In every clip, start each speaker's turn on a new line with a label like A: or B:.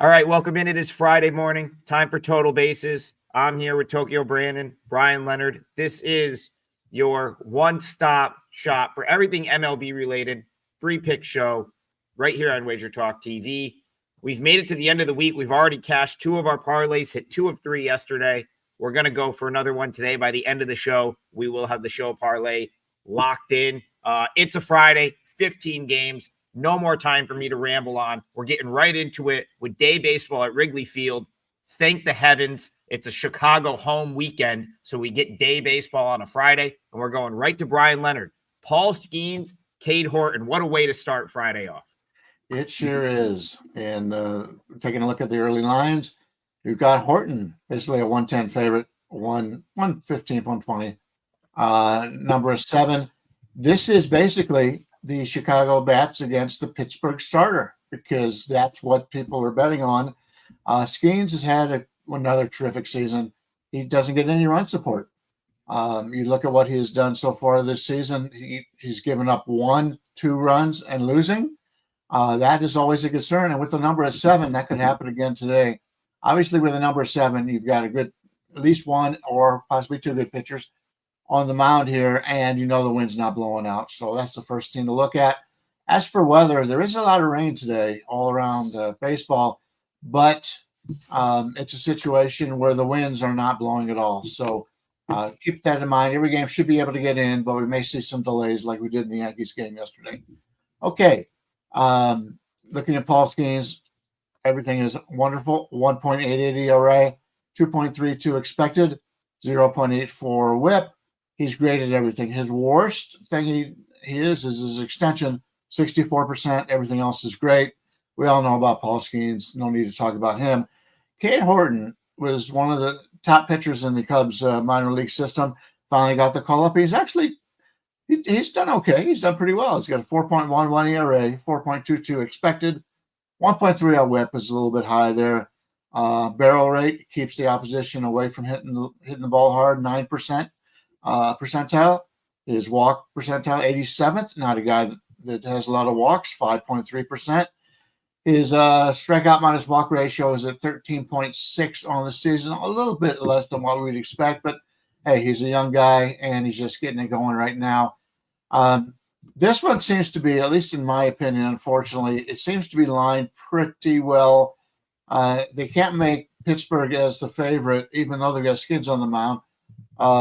A: All right, welcome in. It is Friday morning. Time for Total Bases. I'm here with Tokyo Brandon, Bryan Leonard. This is your one-stop shop for everything MLB related. Free pick show right here on WagerTalk TV. We've made it to the end of the week. We've already cashed 2 of our parlays, hit 2 of 3 yesterday. We're going to go for another one today. By the end of the show, we will have the show parlay locked in. It's a Friday, 15 games. No more time for me to ramble on. We're getting right into it with day baseball at Wrigley Field. Thank the heavens. It's a Chicago home weekend, so we get day baseball on a Friday, and we're going right to Bryan Leonard. Paul Skeens, Cade Horton. What a way to start Friday off.
B: It sure is. And taking a look at the early lines, you've got Horton, basically a 110 favorite, 115, 120. Number 7. This is basically the Chicago bats against the Pittsburgh starter because that's what people are betting on. Skeens has had another terrific season. He doesn't get any run support. You look at what he has done so far this season. He's given up 1-2 runs and losing. That is always a concern. And with the number of 7, that could happen again today. Obviously, with the number 7, you've got at least 1 or possibly 2 good pitchers on the mound here, and the wind's not blowing out. So that's the first thing to look at. As for weather, there is a lot of rain today all around baseball, but it's a situation where the winds are not blowing at all. So keep that in mind. Every game should be able to get in, but we may see some delays like we did in the Yankees game yesterday. Okay. Looking at Paul Skeens, everything is wonderful. 1.88 ERA, 2.32 expected, 0.84 whip. He's great at everything. His worst thing he is his extension, 64%. Everything else is great. We all know about Paul Skeens. No need to talk about him. Cade Horton was one of the top pitchers in the Cubs minor league system. Finally got the call up. He's done okay. He's done pretty well. He's got a 4.11 ERA, 4.22 expected. 1.30 whip is a little bit high there. Barrel rate keeps the opposition away from hitting the ball hard, 9%. Percentile. His walk percentile, 87th. Not a guy that has a lot of walks, 5.3%. His strikeout minus walk ratio is at 13.6 on the season, a little bit less than what we'd expect, but hey, he's a young guy and he's just getting it going right now. This one seems to be, at least in my opinion, unfortunately, it seems to be lined pretty well. They can't make Pittsburgh as the favorite, even though they've got Skins on the mound.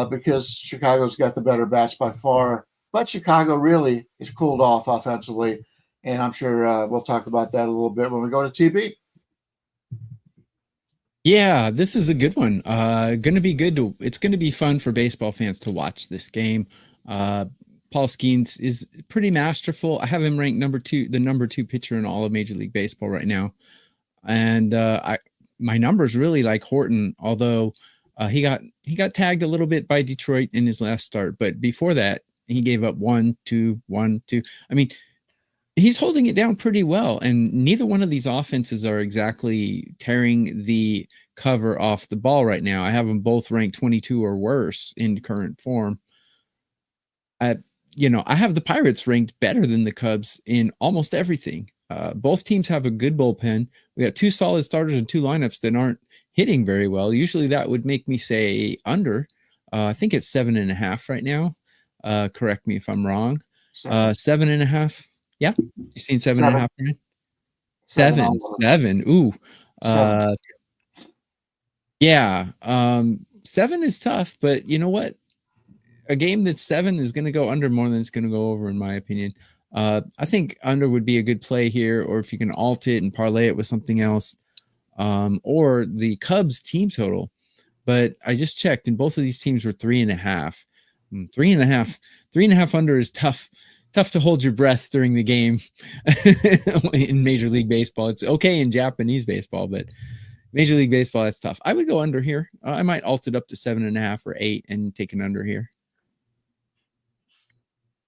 B: Because Chicago's got the better bats by far. But Chicago really is cooled off offensively, and I'm sure we'll talk about that a little bit when we go to TB.
C: Yeah, this is a good one. Going to be good. It's going to be fun for baseball fans to watch this game. Paul Skeens is pretty masterful. I have him ranked the number 2 pitcher in all of Major League Baseball right now. And my numbers really like Horton, although he got tagged a little bit by Detroit in his last start, but before that he gave up 1-2, 1-2. I mean, he's holding it down pretty well, and neither one of these offenses are exactly tearing the cover off the ball right now. I have them both ranked 22 or worse in current form. I have the Pirates ranked better than the Cubs in almost everything. Both teams have a good bullpen. We got 2 solid starters and 2 lineups that aren't hitting very well. Usually that would make me say under. I think it's 7.5 right now. Correct me if I'm wrong. 7.5. Yeah. You seen 7.5? 7. Ooh. Yeah. 7 is tough, but you know what? A game that's 7 is going to go under more than it's going to go over, in my opinion. I think under would be a good play here, or if you can alt it and parlay it with something else. Or the Cubs team total. But I just checked, and both of these teams were 3.5. 3.5 under is tough to hold your breath during the game in Major League Baseball. It's okay in Japanese baseball, but Major League Baseball, that's tough. I would go under here. I might alt it up to 7.5 or 8 and take an under here.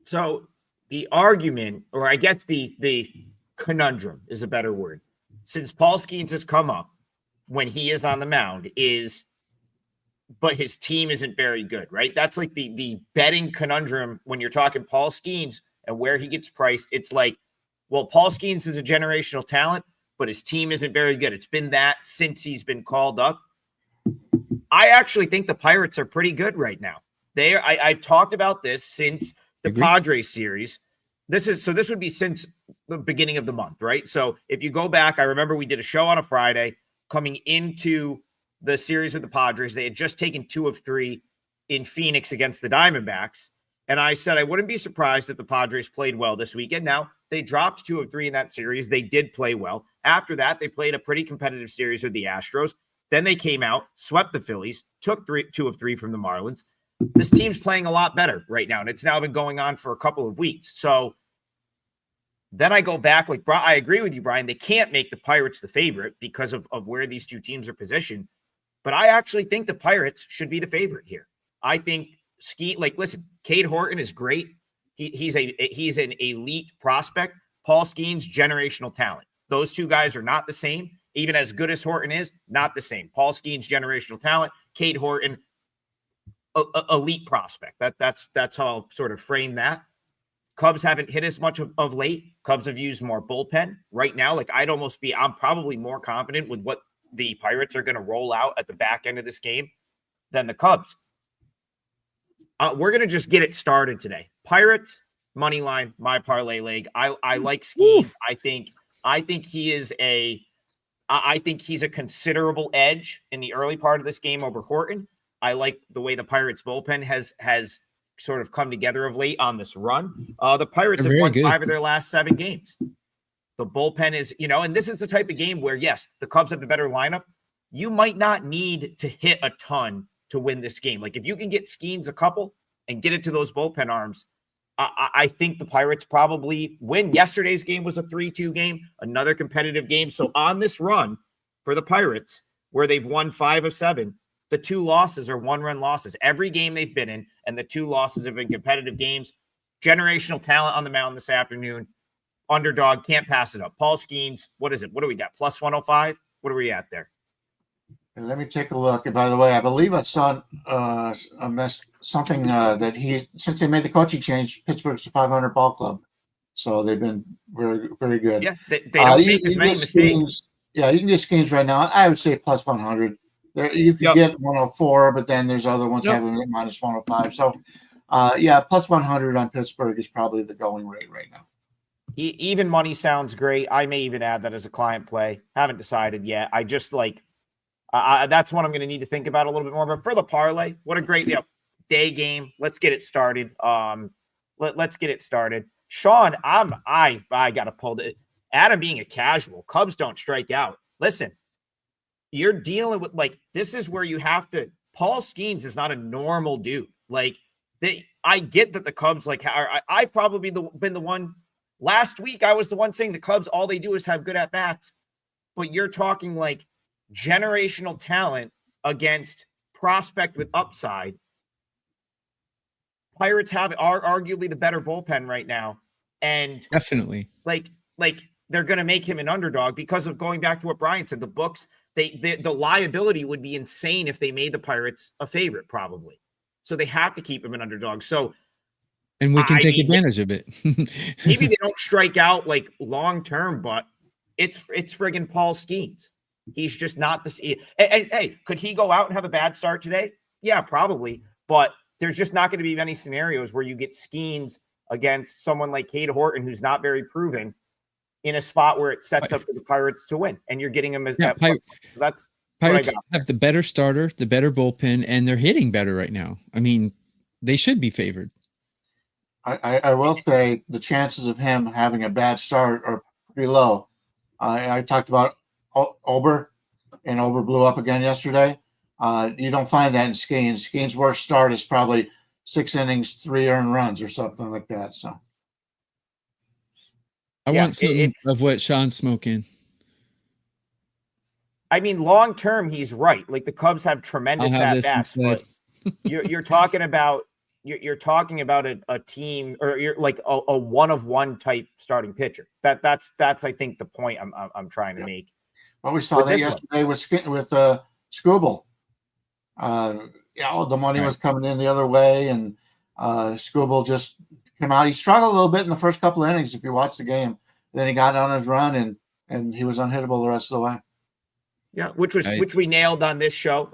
A: So the argument, or I guess the conundrum is a better word, since Paul Skeens has come up when he is on the mound, but his team isn't very good, right? That's like the betting conundrum when you're talking Paul Skeens and where he gets priced. It's like, well, Paul Skeens is a generational talent, but his team isn't very good. It's been that since he's been called up. I actually think the Pirates are pretty good right now. I've talked about this since the Padres series. This would be since the beginning of the month, right? So if you go back, I remember we did a show on a Friday coming into the series with the Padres. They had just taken 2 of 3 in Phoenix against the Diamondbacks. And I said I wouldn't be surprised if the Padres played well this weekend. Now, they dropped 2 of 3 in that series. They did play well. After that, they played a pretty competitive series with the Astros. Then they came out, swept the Phillies, took 2 of 3 from the Marlins. This team's playing a lot better right now, and it's now been going on for a couple of weeks. So then I go back, like, I agree with you, Brian. They can't make the Pirates the favorite because of where these two teams are positioned. But I actually think the Pirates should be the favorite here. I think listen, Cade Horton is great. He's an elite prospect. Paul Skeens, generational talent. Those two guys are not the same. Even as good as Horton is, not the same. Paul Skeens, generational talent. Cade Horton, elite prospect. That's how I'll sort of frame that. Cubs haven't hit as much of late. Cubs have used more bullpen right now. Like I'm probably more confident with what the Pirates are going to roll out at the back end of this game than the Cubs. We're going to just get it started today. Pirates, money line, my parlay leg. I like Skeens. I think he's a considerable edge in the early part of this game over Horton. I like the way the Pirates bullpen has sort of come together of late on this run. The Pirates have won 5 of their last 7 games. The bullpen is, and this is the type of game where, yes, the Cubs have the better lineup. You might not need to hit a ton to win this game. Like if you can get Skeens a couple and get it to those bullpen arms, I think the Pirates probably win. Yesterday's game was a 3-2 game, another competitive game. So on this run for the Pirates, where they've won 5 of 7, the 2 losses are 1-run losses. Every game they've been in, and the 2 losses have been competitive games. Generational talent on the mound this afternoon. Underdog, can't pass it up. Paul Skeens, what is it? What do we got? Plus 105? What are we at there?
B: And let me take a look. And by the way, I believe I saw something that since they made the coaching change, Pittsburgh's a 500 ball club. So they've been very, very good.
A: Yeah, they don't make as many mistakes.
B: Skeens, you can get Skeens right now. I would say plus 100. You could get 104, but then there's other ones having it minus 105. So, plus 100 on Pittsburgh is probably the going rate right now.
A: Even money sounds great. I may even add that as a client play. Haven't decided yet. I just that's one I'm going to need to think about a little bit more. But for the parlay, what a great day game. Let's get it started. Let's get it started. Sean, I got to pull it. Adam being a casual, Cubs don't strike out. Listen, you're dealing with this is where you have to. Paul Skeens is not a normal dude. I get that the Cubs I've probably been the one. Last week, I was the one saying the Cubs, all they do is have good at-bats. But you're talking generational talent against prospect with upside. Pirates are arguably the better bullpen right now. And
C: definitely.
A: They're going to make him an underdog because of going back to what Bryan said. The books, the liability would be insane if they made the Pirates a favorite, probably. So they have to keep him an underdog. So
C: and we can take advantage of it.
A: Maybe they don't strike out long term, but it's friggin' Paul Skeens. He's just not this. And hey, could he go out and have a bad start today? Yeah, probably. But there's just not going to be many scenarios where you get Skeens against someone like Cade Horton, who's not very proven, in a spot where it sets up for the Pirates to win, and you're getting him as so that's
C: Pirates have the better starter, the better bullpen, and they're hitting better right now. I mean, they should be favored.
B: I will say the chances of him having a bad start are pretty low. I talked about Ober, and Ober blew up again yesterday. You don't find that in Skeens. Skeens' worst start is probably 6 innings, 3 earned runs or something like that. So
C: I want some of what Sean's smoking.
A: I mean, long term, he's right. The Cubs have tremendous at-bats, but you're talking about you're talking about a team, or you're a one-of-one type starting pitcher. That's I think the point I'm trying to make.
B: Well, we saw that yesterday with Skubal. The money was coming in the other way, and Skubal just came out. He struggled a little bit in the first couple of innings if you watch the game. Then he got on his run, and and he was unhittable the rest of the way.
A: Yeah, which we nailed on this show.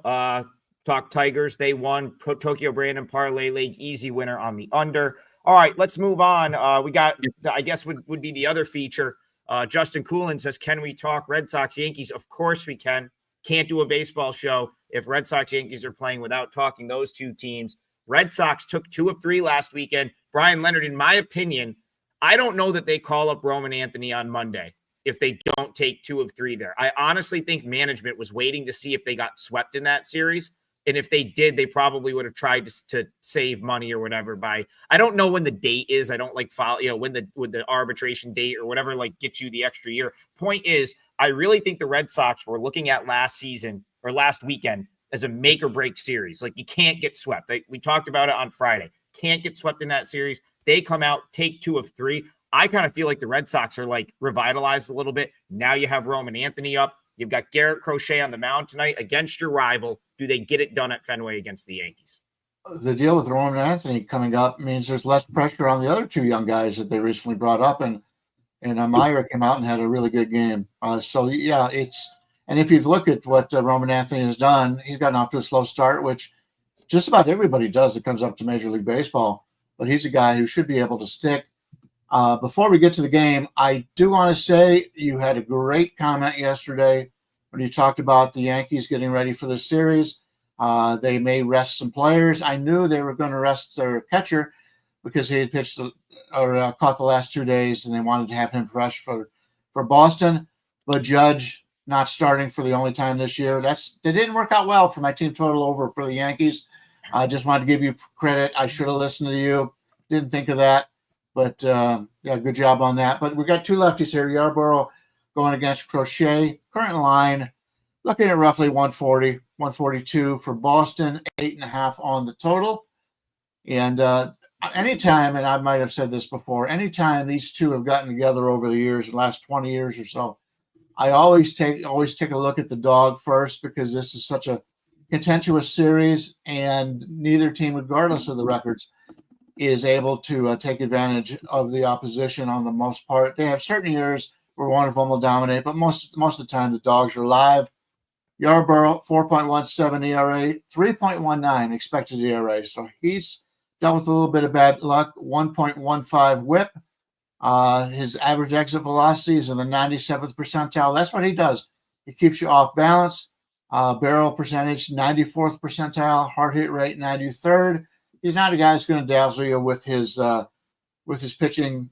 A: Talk Tigers. They won. Tokyo Brandon Parlay League, easy winner on the under. All right, let's move on. We got, I guess, would be the other feature. Justin Coolin says, can we talk Red Sox Yankees? Of course we can. Can't do a baseball show if Red Sox Yankees are playing without talking those two teams. Red Sox took 2 of 3 last weekend. Bryan Leonard, in my opinion, I don't know that they call up Roman Anthony on Monday if they don't take 2 of 3 there. I honestly think management was waiting to see if they got swept in that series. And if they did, they probably would have tried to save money or whatever by, I don't know when the date is. I don't like follow, when the arbitration date or whatever, like gets you the extra year. Point is, I really think the Red Sox were looking at last season or last weekend as a make or break series. Like, you can't get swept. We talked about it on Friday. Can't get swept in that series. They come out, take 2 of 3. I kind of feel like the Red Sox are like revitalized a little bit. Now you have Roman Anthony up. You've got Garrett Crochet on the mound tonight against your rival. Do they get it done at Fenway against the Yankees?
B: The deal with Roman Anthony coming up means there's less pressure on the other 2 young guys that they recently brought up, and Meyer came out and had a really good game. So yeah, and if you look at what Roman Anthony has done, he's gotten off to a slow start, which just about everybody does that comes up to Major League Baseball. But he's a guy who should be able to stick. Before we get to the game, I do want to say you had a great comment yesterday when you talked about the Yankees getting ready for the series. They may rest some players. I knew they were going to rest their catcher because he had pitched caught the last 2 days, and they wanted to have him fresh for Boston. But Judge not starting for the only time this year. That didn't work out well for my team total over for the Yankees. I just wanted to give you credit. I should have listened to you. Didn't think of that. But, yeah, good job on that. But we got 2 lefties here. Yarborough going against Crochet. Current line, looking at roughly 140, 142 for Boston, 8.5 on the total. And anytime, and I might have said this before, anytime these 2 have gotten together over the years, the last 20 years or so, I always take a look at the dog first, because this is such a contentious series, and neither team, regardless of the records, is able to take advantage of the opposition on the most part. They have certain years where one of them will dominate, but most of the time the dogs are live. Yarborough, 4.17 ERA, 3.19 expected ERA. So he's dealt with a little bit of bad luck, 1.15 whip. His average exit velocity is in the 97th percentile. That's what he does. He keeps you off balance. Barrel percentage, 94th percentile. Hard hit rate, 93rd. He's not a guy that's going to dazzle you with his pitching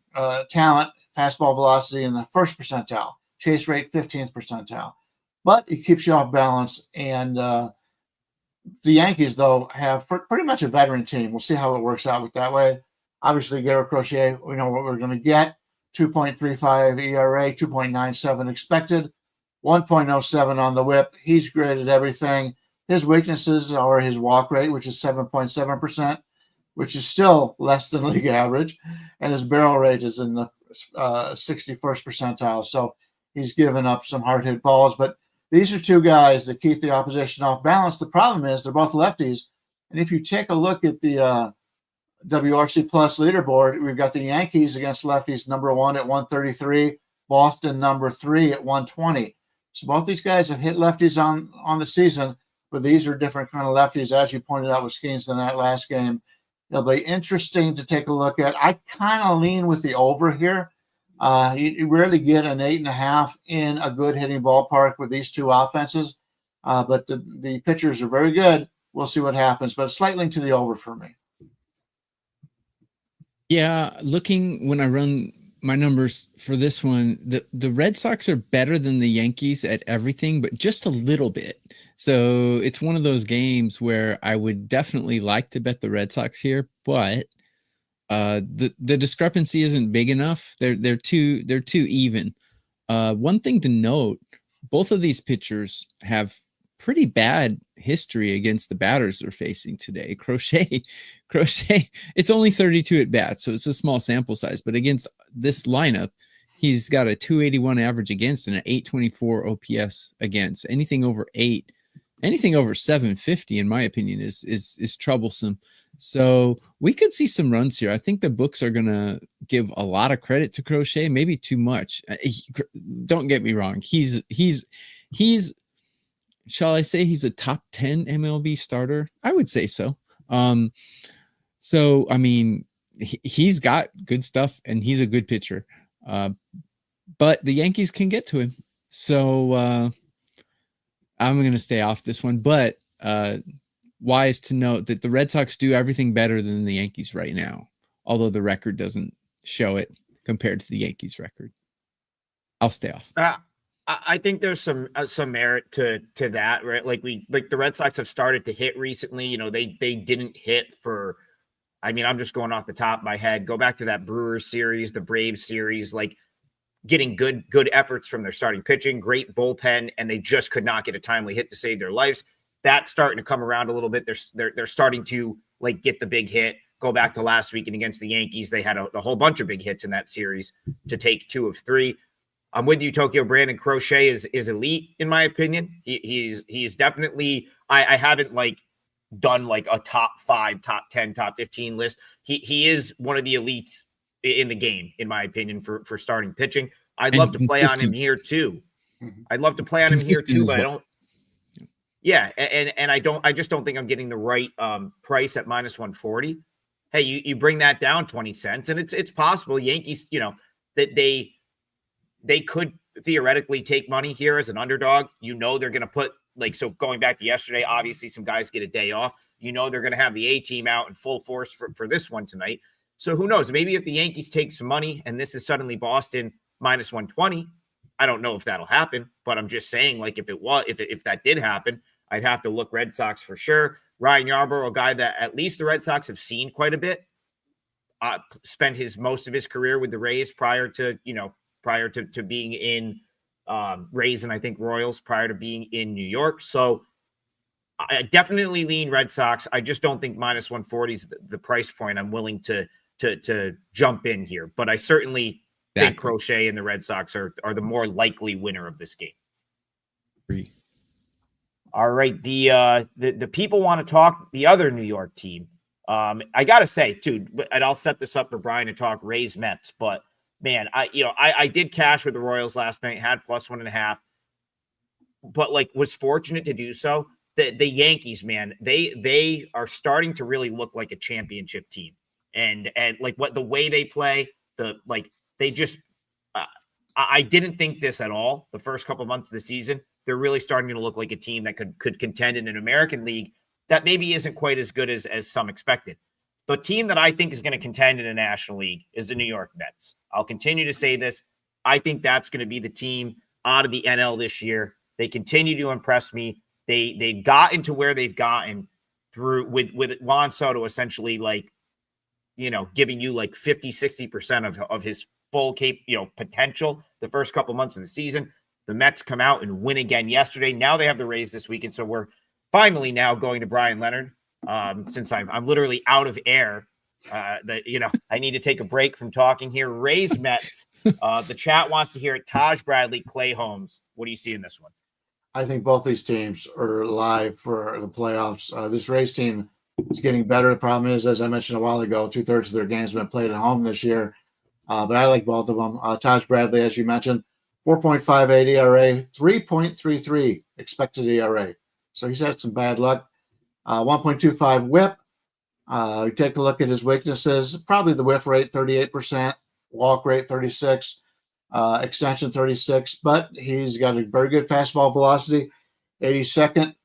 B: talent. Fastball velocity in the 1st percentile. Chase rate, 15th percentile. But he keeps you off balance. And the Yankees, though, have pretty much a veteran team. We'll see how it works out with that way. Obviously, Garrett Crochet, we know what we're going to get. 2.35 ERA, 2.97 expected, 1.07 on the whip. He's great at everything. His weaknesses are his walk rate, which is 7.7%, which is still less than league average. And his barrel rate is in the 61st percentile. So he's given up some hard hit balls. But these are 2 guys that keep the opposition off balance. The problem is they're both lefties. And if you take a look at the WRC Plus leaderboard, we've got the Yankees against lefties number 1 at 133, Boston number 3 at 120. So both these guys have hit lefties on the season, but these are different kind of lefties, as you pointed out with Skeens in that last game. It'll be interesting to take a look at. I kind of lean with the over here. You rarely get an 8.5 in a good hitting ballpark with these 2 offenses, but the pitchers are very good. We'll see what happens, but slightly to the over for me.
C: Yeah, looking when I run my numbers for this one, the Red Sox are better than the Yankees at everything, but just a little bit. So it's one of those games where I would definitely like to bet the Red Sox here, but the discrepancy isn't big enough. They're too even. One thing to note, both of these pitchers have pretty bad history against the batters they're facing today. Crochet, it's only 32 at bats, so it's a small sample size, but against this lineup, he's got a 281 average against and an 824 OPS against. Anything over 8 anything over 750, in my opinion, is troublesome. So we could see some runs here. I think the books are gonna give a lot of credit to Crochet, maybe too much. Don't get me wrong. He's shall I say he's a top 10 MLB starter? I would say so. So I mean, he's got good stuff and he's a good pitcher. But the Yankees can get to him. So I'm going to stay off this one, but wise to note that the Red Sox do everything better than the Yankees right now, although the record doesn't show it compared to the Yankees record. I'll stay off.
A: I think there's some merit to that, right? Like the Red Sox have started to hit recently. You know, they didn't hit for, I mean, I'm just going off the top of my head. Go back to that Brewers series, the Braves series, like getting good efforts from their starting pitching, great bullpen, and they just could not get a timely hit to save their lives. That's starting to come around a little bit. They're starting to like get the big hit. Go back to last weekend against the Yankees. They had a whole bunch of big hits in that series to take 2 of 3. I'm with you, Tokyo. Brandon Crochet is elite in my opinion. He's definitely. I haven't like done like a top 5, top 10, top 15 list. He is one of the elites in the game, in my opinion, for starting pitching. I'd love to play on him here too. I'd love to play on him here too, but I don't. Yeah, and I just don't think I'm getting the right price at -140. Hey, you bring that down 20 cents, and it's possible. Yankees, you know, that they could theoretically take money here as an underdog. You know they're going to put, like, so going back to yesterday, obviously some guys get a day off. You know they're going to have the A team out in full force for this one tonight. So who knows? Maybe if the Yankees take some money and this is suddenly Boston -120, I don't know if that'll happen, but I'm just saying, like, if that did happen, I'd have to look Red Sox for sure. Ryan Yarbrough, a guy that at least the Red Sox have seen quite a bit, spent most of his career with the Rays prior to being in Rays and I think Royals prior to being in New York. So I definitely lean Red Sox. I just don't think -140 is the price point I'm willing to jump in here. But I certainly think Crochet and the Red Sox are the more likely winner of this game.
C: Agree.
A: All right. The people want to talk the other New York team. I got to say, too, and I'll set this up for Bryan to talk Rays Mets, but man, I did cash with the Royals last night, had +1.5, but like was fortunate to do so. The Yankees, man, they are starting to really look like a championship team, and like the way they play, I didn't think this at all the first couple of months of the season. They're really starting to look like a team that could contend in an American League that maybe isn't quite as good as some expected. The team that I think is going to contend in the National League is the New York Mets. I'll continue to say this. I think that's going to be the team out of the NL this year. They continue to impress me. They've gotten to where they've gotten through with Juan Soto essentially, like, you know, giving you like 50-60% of his full potential the first couple months of the season. The Mets come out and win again yesterday. Now they have the Rays this weekend, so we're finally now going to Bryan Leonard. Since I'm literally out of air, I need to take a break from talking here. Rays Mets. The chat wants to hear it. Taj Bradley, Clay Holmes. What do you see in this one?
B: I think both these teams are live for the playoffs. This Rays team is getting better. The problem is, as I mentioned a while ago, 2/3 of their games have been played at home this year. But I like both of them. Taj Bradley, as you mentioned, 4.58 ERA, 3.33 expected ERA. So he's had some bad luck. 1.25 whip. Take a look at his weaknesses. Probably the whiff rate, 38%. Walk rate, 36. Extension, 36. But he's got a very good fastball velocity, 82nd,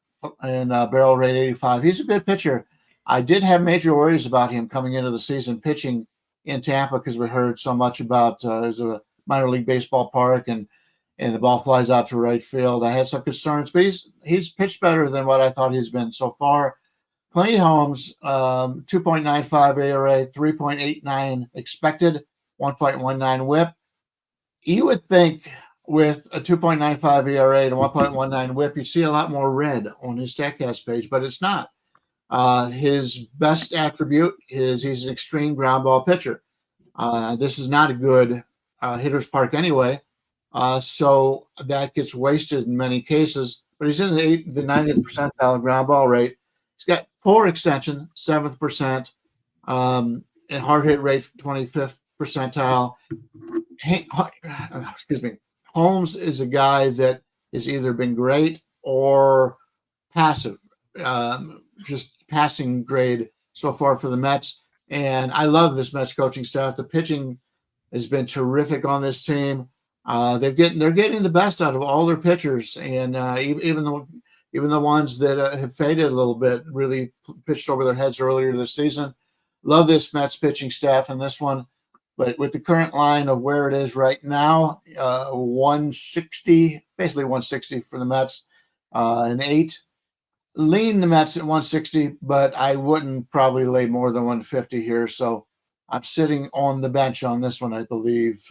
B: and barrel rate, 85. He's a good pitcher. I did have major worries about him coming into the season pitching in Tampa because we heard so much about it was a minor league baseball park and the ball flies out to right field. I had some concerns, but he's pitched better than what I thought he's been so far. Clay Holmes, 2.95 ERA, 3.89 expected, 1.19 whip. You would think with a 2.95 ERA and 1.19 whip, you see a lot more red on his StatCast page, but it's not. His best attribute is he's an extreme ground ball pitcher. This is not a good hitter's park anyway. So that gets wasted in many cases. but he's in the 90th percentile ground ball rate. He's got poor extension, 7th percent, and hard hit rate, 25th percentile. Excuse me. Holmes is a guy that has either been great or passive, just passing grade so far for the Mets. And I love this Mets coaching staff. The pitching has been terrific on this team. They're getting the best out of all their pitchers, and even the ones that have faded a little bit, really pitched over their heads earlier this season. Love this Mets pitching staff in this one, but with the current line of where it is right now, 160, basically 160 for the Mets, an 8. Lean the Mets at 160, but I wouldn't probably lay more than 150 here. So I'm sitting on the bench on this one, I believe,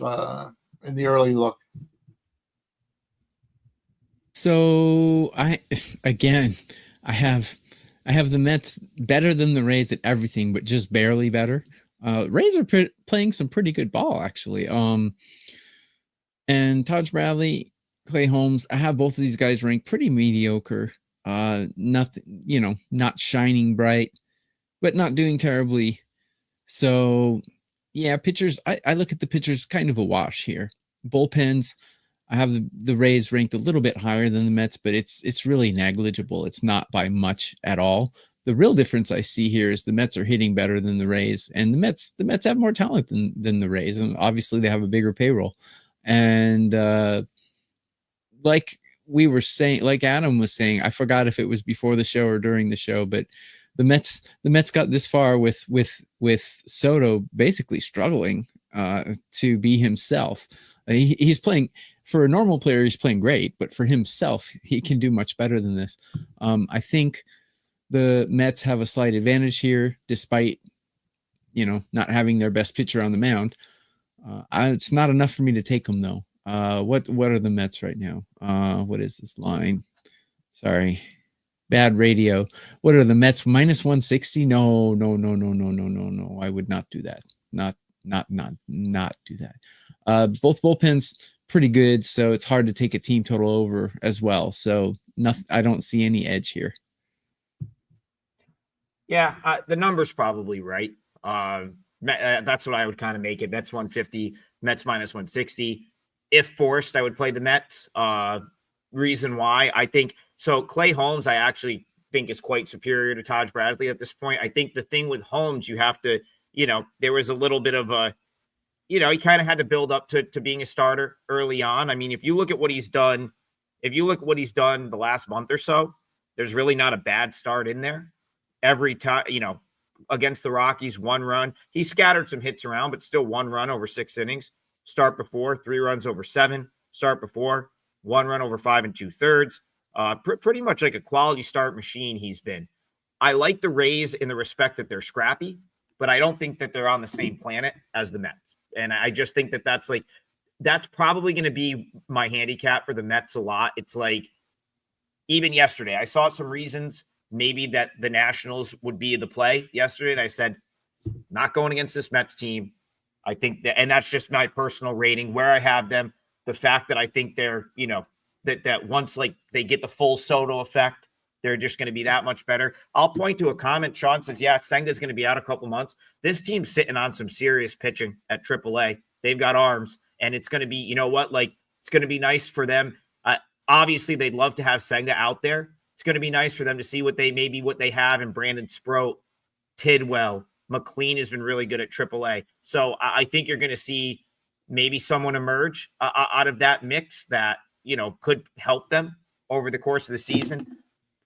B: in the early look.
C: So I have the Mets better than the Rays at everything, but just barely better. Rays are playing some pretty good ball, actually. And Taj Bradley, Clay Holmes, I have both of these guys ranked pretty mediocre. Nothing, not shining bright, but not doing terribly. So yeah, pitchers, I look at the pitchers kind of a wash here. Bullpens, I have the Rays ranked a little bit higher than the Mets, but it's really negligible. It's not by much at all. The real difference I see here is the Mets are hitting better than the Rays, and the Mets have more talent than the Rays, and obviously they have a bigger payroll. And like we were saying, like Adam was saying, I forgot if it was before the show or during the show, but the Mets got this far with Soto basically struggling to be himself. He's playing, for a normal player, he's playing great, but for himself, he can do much better than this. I think the Mets have a slight advantage here, despite not having their best pitcher on the mound. It's not enough for me to take them though. What are the Mets right now? What is this line? Sorry, bad radio. What are the Mets? Minus 160? No. I would not do that. Not do that. Both bullpens pretty good, so it's hard to take a team total over as well. So nothing. I don't see any edge here.
A: Yeah, the number's probably right. That's what I would kind of make it. Mets 150, Mets minus 160. If forced, I would play the Mets. Reason why, I think so. Clay Holmes, I actually think is quite superior to Taj Bradley at this point. I think the thing with Holmes, you have to, there was a little bit of a, he kind of had to build up to being a starter early on. I mean, if you look at what he's done, the last month or so, there's really not a bad start in there. Every time, against the Rockies, 1 run. He scattered some hits around, but still 1 run over 6 innings. Start before, 3 runs over 7. Start before, 1 run over 5 2/3. Pretty much like a quality start machine he's been. I like the Rays in the respect that they're scrappy, but I don't think that they're on the same planet as the Mets. And I just think that that's probably going to be my handicap for the Mets a lot. It's like, even yesterday, I saw some reasons maybe that the Nationals would be the play yesterday. And I said, not going against this Mets team. I think that, and that's just my personal rating where I have them. The fact that I think they're, that once like they get the full Soto effect, they're just going to be that much better. I'll point to a comment. Sean says, yeah, Senga's going to be out a couple months. This team's sitting on some serious pitching at AAA. They've got arms, and it's going to be, it's going to be nice for them. Obviously, they'd love to have Senga out there. It's going to be nice for them to see what they have in Brandon Sproat, Tidwell. McLean has been really good at AAA. So I think you're going to see maybe someone emerge out of that mix that, could help them over the course of the season.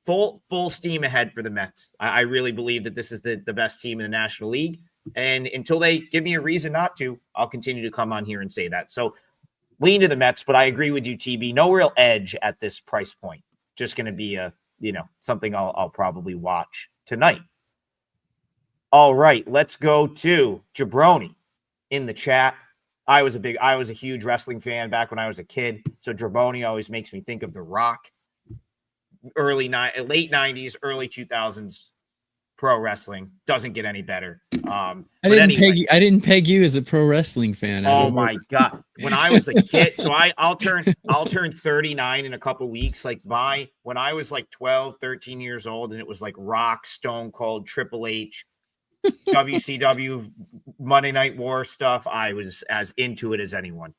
A: Full steam ahead for the Mets. I really believe that this is the best team in the National League. And until they give me a reason not to, I'll continue to come on here and say that. So lean to the Mets, but I agree with you, TB. No real edge at this price point. Just going to be something I'll probably watch tonight. All right, let's go to Jabroni in the chat. I was a huge wrestling fan back when I was a kid. So Jabroni always makes me think of The Rock. Late 90s, early 2000s pro wrestling doesn't get any better.
C: I didn't peg you as a pro wrestling fan.
A: Oh my God. When I was a kid, so I'll turn 39 in a couple weeks. Like when I was like 12, 13 years old, and it was like Rock, Stone Cold, Triple H, WCW, Monday Night War stuff, I was as into it as anyone.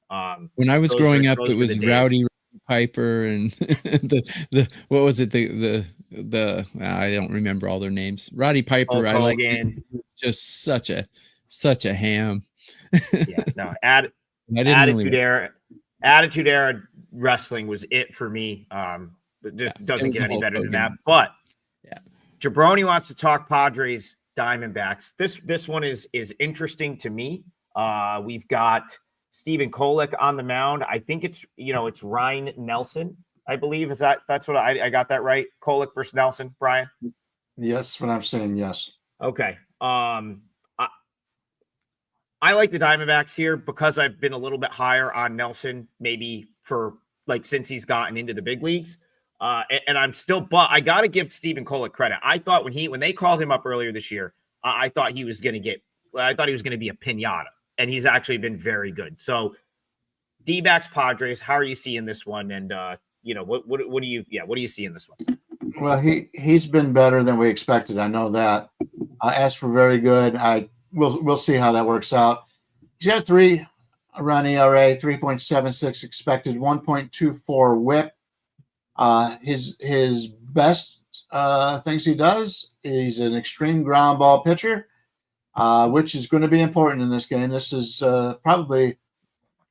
C: When I was growing up, it was Rowdy Piper and the what was it? The I don't remember all their names. Roddy Piper, I like just such a ham.
A: Yeah, no, Attitude Era wrestling was it for me. It just doesn't get any better than that. But Jabroni wants to talk Padres Diamondbacks. This one is interesting to me. We've got Stephen Kolek on the mound. I think it's Ryan Nelson, I believe. That's what I got that right? Kolek versus Nelson, Brian?
B: Yes, what I'm saying, yes.
A: Okay. I like the Diamondbacks here because I've been a little bit higher on Nelson, maybe for since he's gotten into the big leagues. And I'm still, but I got to give Stephen Kolek credit. I thought when they called him up earlier this year, I thought he was going to be a piñata, and he's actually been very good. So D-backs Padres, how are you seeing this one? And what do you see in this one?
B: Well, he's been better than we expected. I know that. As for very good, we'll see how that works out. He's got a 3-run ERA, 3.76 expected, 1.24 WHIP. His best things he does, he's an extreme ground ball pitcher, which is going to be important in this game. This is probably,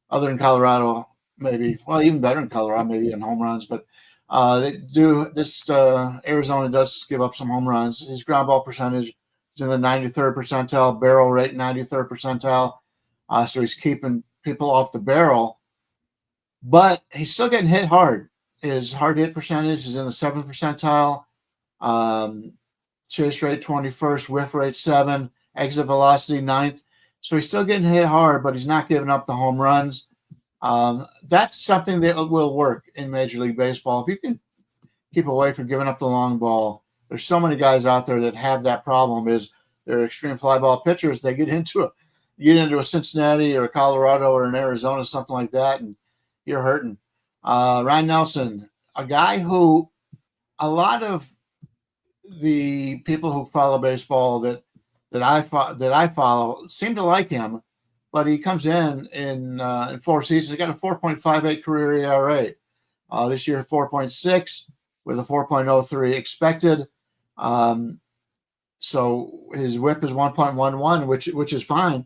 B: other than Colorado, maybe, well, even better in Colorado, maybe in home runs, but Arizona does give up some home runs. His ground ball percentage is in the 93rd percentile, barrel rate 93rd percentile. So he's keeping people off the barrel, but he's still getting hit hard. His hard hit percentage is in the 7th percentile. Chase rate 21st, whiff rate 7, exit velocity 9th. So he's still getting hit hard, but he's not giving up the home runs. That's something that will work in Major League Baseball. If you can keep away from giving up the long ball, there's so many guys out there that have that problem. Is they're extreme fly ball pitchers. They get into a Cincinnati or a Colorado or an Arizona, something like that, and you're hurting. Ryan Nelson, a guy who a lot of the people who follow baseball that I follow seem to like him, but he comes in 4 seasons. He's got a 4.58 career ERA. This year 4.6 with a 4.03 expected. So his WHIP is 1.11, which is fine.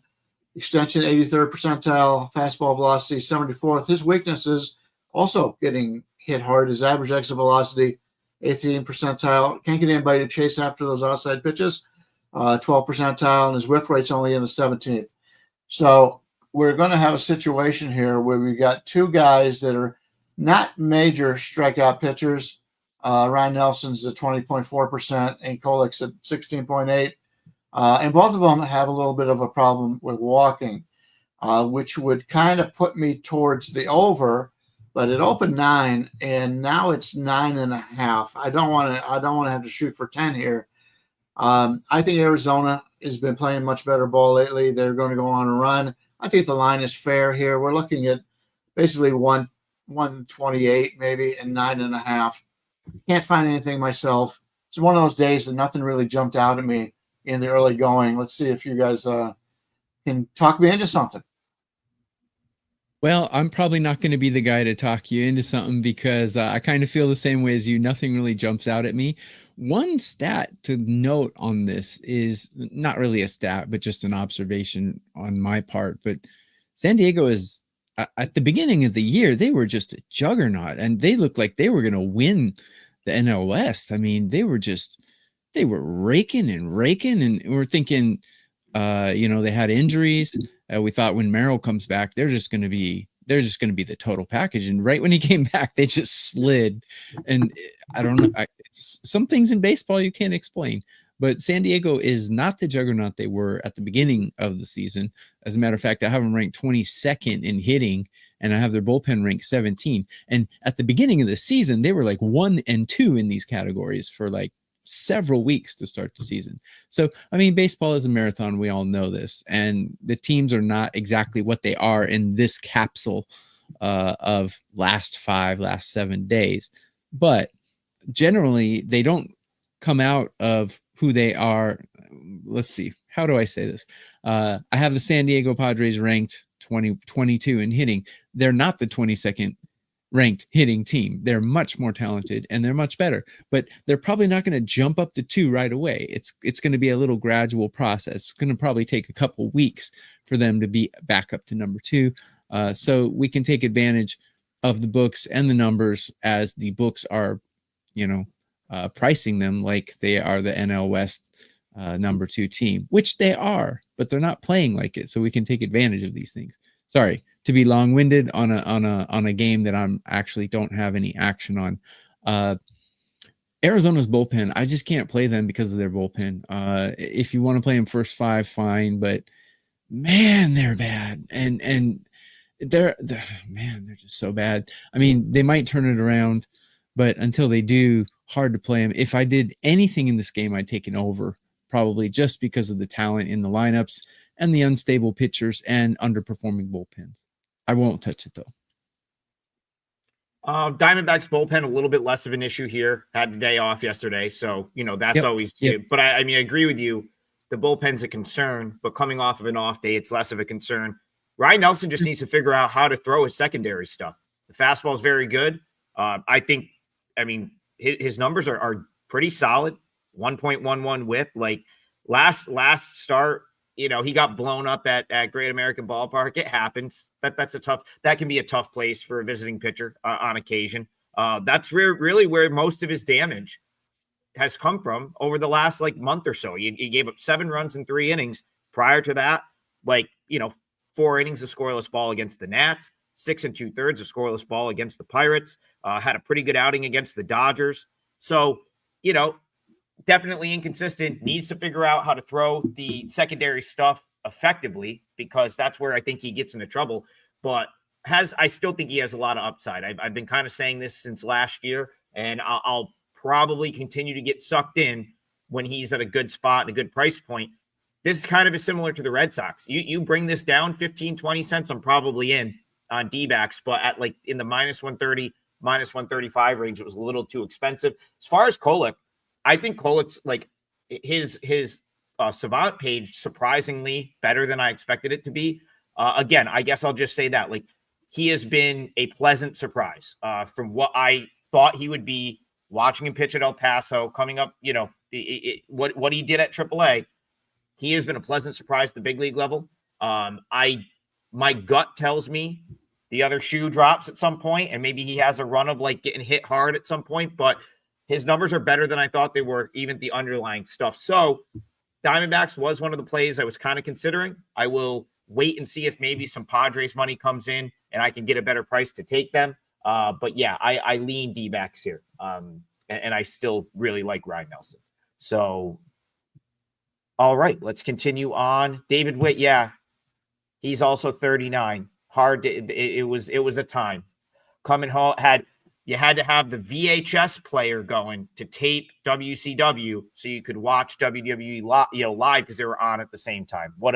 B: Extension 83rd percentile, fastball velocity 74th. His weaknesses also getting hit hard. His average exit velocity 18th percentile. Can't get anybody to chase after those outside pitches. 12th percentile, and his whiff rate's only in the 17th. So we're going to have a situation here where we've got two guys that are not major strikeout pitchers. Ryan Nelson's at 20.4% and Kolek's at 16.8%. And both of them have a little bit of a problem with walking, which would kind of put me towards the over, but it opened 9 and now it's 9.5. I don't want to have to shoot for 10 here. I think Arizona has been playing much better ball lately. They're going to go on a run. I think the line is fair here. We're looking at basically 128 maybe and 9.5. Can't find anything myself. It's one of those days that nothing really jumped out at me in the early going. Let's see if you guys can talk me into something.
C: Well, I'm probably not going to be the guy to talk you into something because I kind of feel the same way as you. Nothing really jumps out at me. One stat to note on this is not really a stat, but just an observation on my part. But San Diego is, at the beginning of the year, they were just a juggernaut, and they looked like they were going to win the NL West. I mean, they were raking, and we're thinking, they had injuries. We thought when Merrill comes back, they're just going to be the total package. And right when he came back, they just slid. And I don't know. It's some things in baseball you can't explain. But San Diego is not the juggernaut they were at the beginning of the season. As a matter of fact, I have them ranked 22nd in hitting, and I have their bullpen ranked 17. And at the beginning of the season, they were like 1 and 2 in these categories for like several weeks to start the season. So, I mean, baseball is a marathon. We all know this. And the teams are not exactly what they are in this capsule of last 7 days. But generally, they don't come out of who they are. Let's see. How do I say this? I have the San Diego Padres ranked 22 in hitting. They're not the 22nd ranked hitting team. They're much more talented and they're much better, but they're probably not going to jump up to 2 right away. It's going to be a little gradual process. It's going to probably take a couple weeks for them to be back up to number 2. So we can take advantage of the books and the numbers as the books are, pricing them like they are the NL West number 2 team, which they are, but they're not playing like it. So we can take advantage of these things. Sorry to be long-winded on a game that I'm actually don't have any action on. Arizona's bullpen, I just can't play them because of their bullpen. If you want to play them first 5, fine, but man, they're bad. And they're just so bad. I mean, they might turn it around, but until they do, hard to play them. If I did anything in this game, I'd take an over, probably just because of the talent in the lineups and the unstable pitchers and underperforming bullpens. I won't touch it though.
A: Diamondbacks bullpen, a little bit less of an issue here. Had a day off yesterday. So, that's always, but I agree with you. The bullpen's a concern, but coming off of an off day, it's less of a concern. Ryan Nelson just needs to figure out how to throw his secondary stuff. The fastball is very good. His numbers are pretty solid. 1.11 whip. Like last start, he got blown up at Great American Ballpark. It happens. That can be a tough place for a visiting pitcher on occasion. That's really where most of his damage has come from over the last month or so. He gave up 7 runs in 3 innings. Prior to that, 4 innings of scoreless ball against the Nats, 6 2/3 of scoreless ball against the Pirates. Had a pretty good outing against the Dodgers. So, definitely inconsistent, needs to figure out how to throw the secondary stuff effectively, because that's where I think he gets into trouble. But I still think he has a lot of upside. I've been kind of saying this since last year, and I'll probably continue to get sucked in when he's at a good spot and a good price point. This is kind of similar to the Red Sox. You bring this down 15, 20 cents, I'm probably in on D-backs, but at in the minus 130, minus 135 range, it was a little too expensive. As far as Kolek, I think Kolek's his Savant page surprisingly better than I expected it to be. Again, I guess I'll just say that he has been a pleasant surprise from what I thought he would be. Watching him pitch at El Paso, coming up, what he did at AAA, he has been a pleasant surprise at the big league level. My gut tells me the other shoe drops at some point, and maybe he has a run of getting hit hard at some point, but his numbers are better than I thought they were, even the underlying stuff. So Diamondbacks was one of the plays I was kind of considering. I will wait and see if maybe some Padres money comes in and I can get a better price to take them. But yeah, I lean D-backs here. And I still really like Ryan Nelson. So, all right, let's continue on. David Witt, yeah, he's also 39. It was a time. Coming home, you had to have the VHS player going to tape WCW so you could watch WWE live because they were on at the same time. What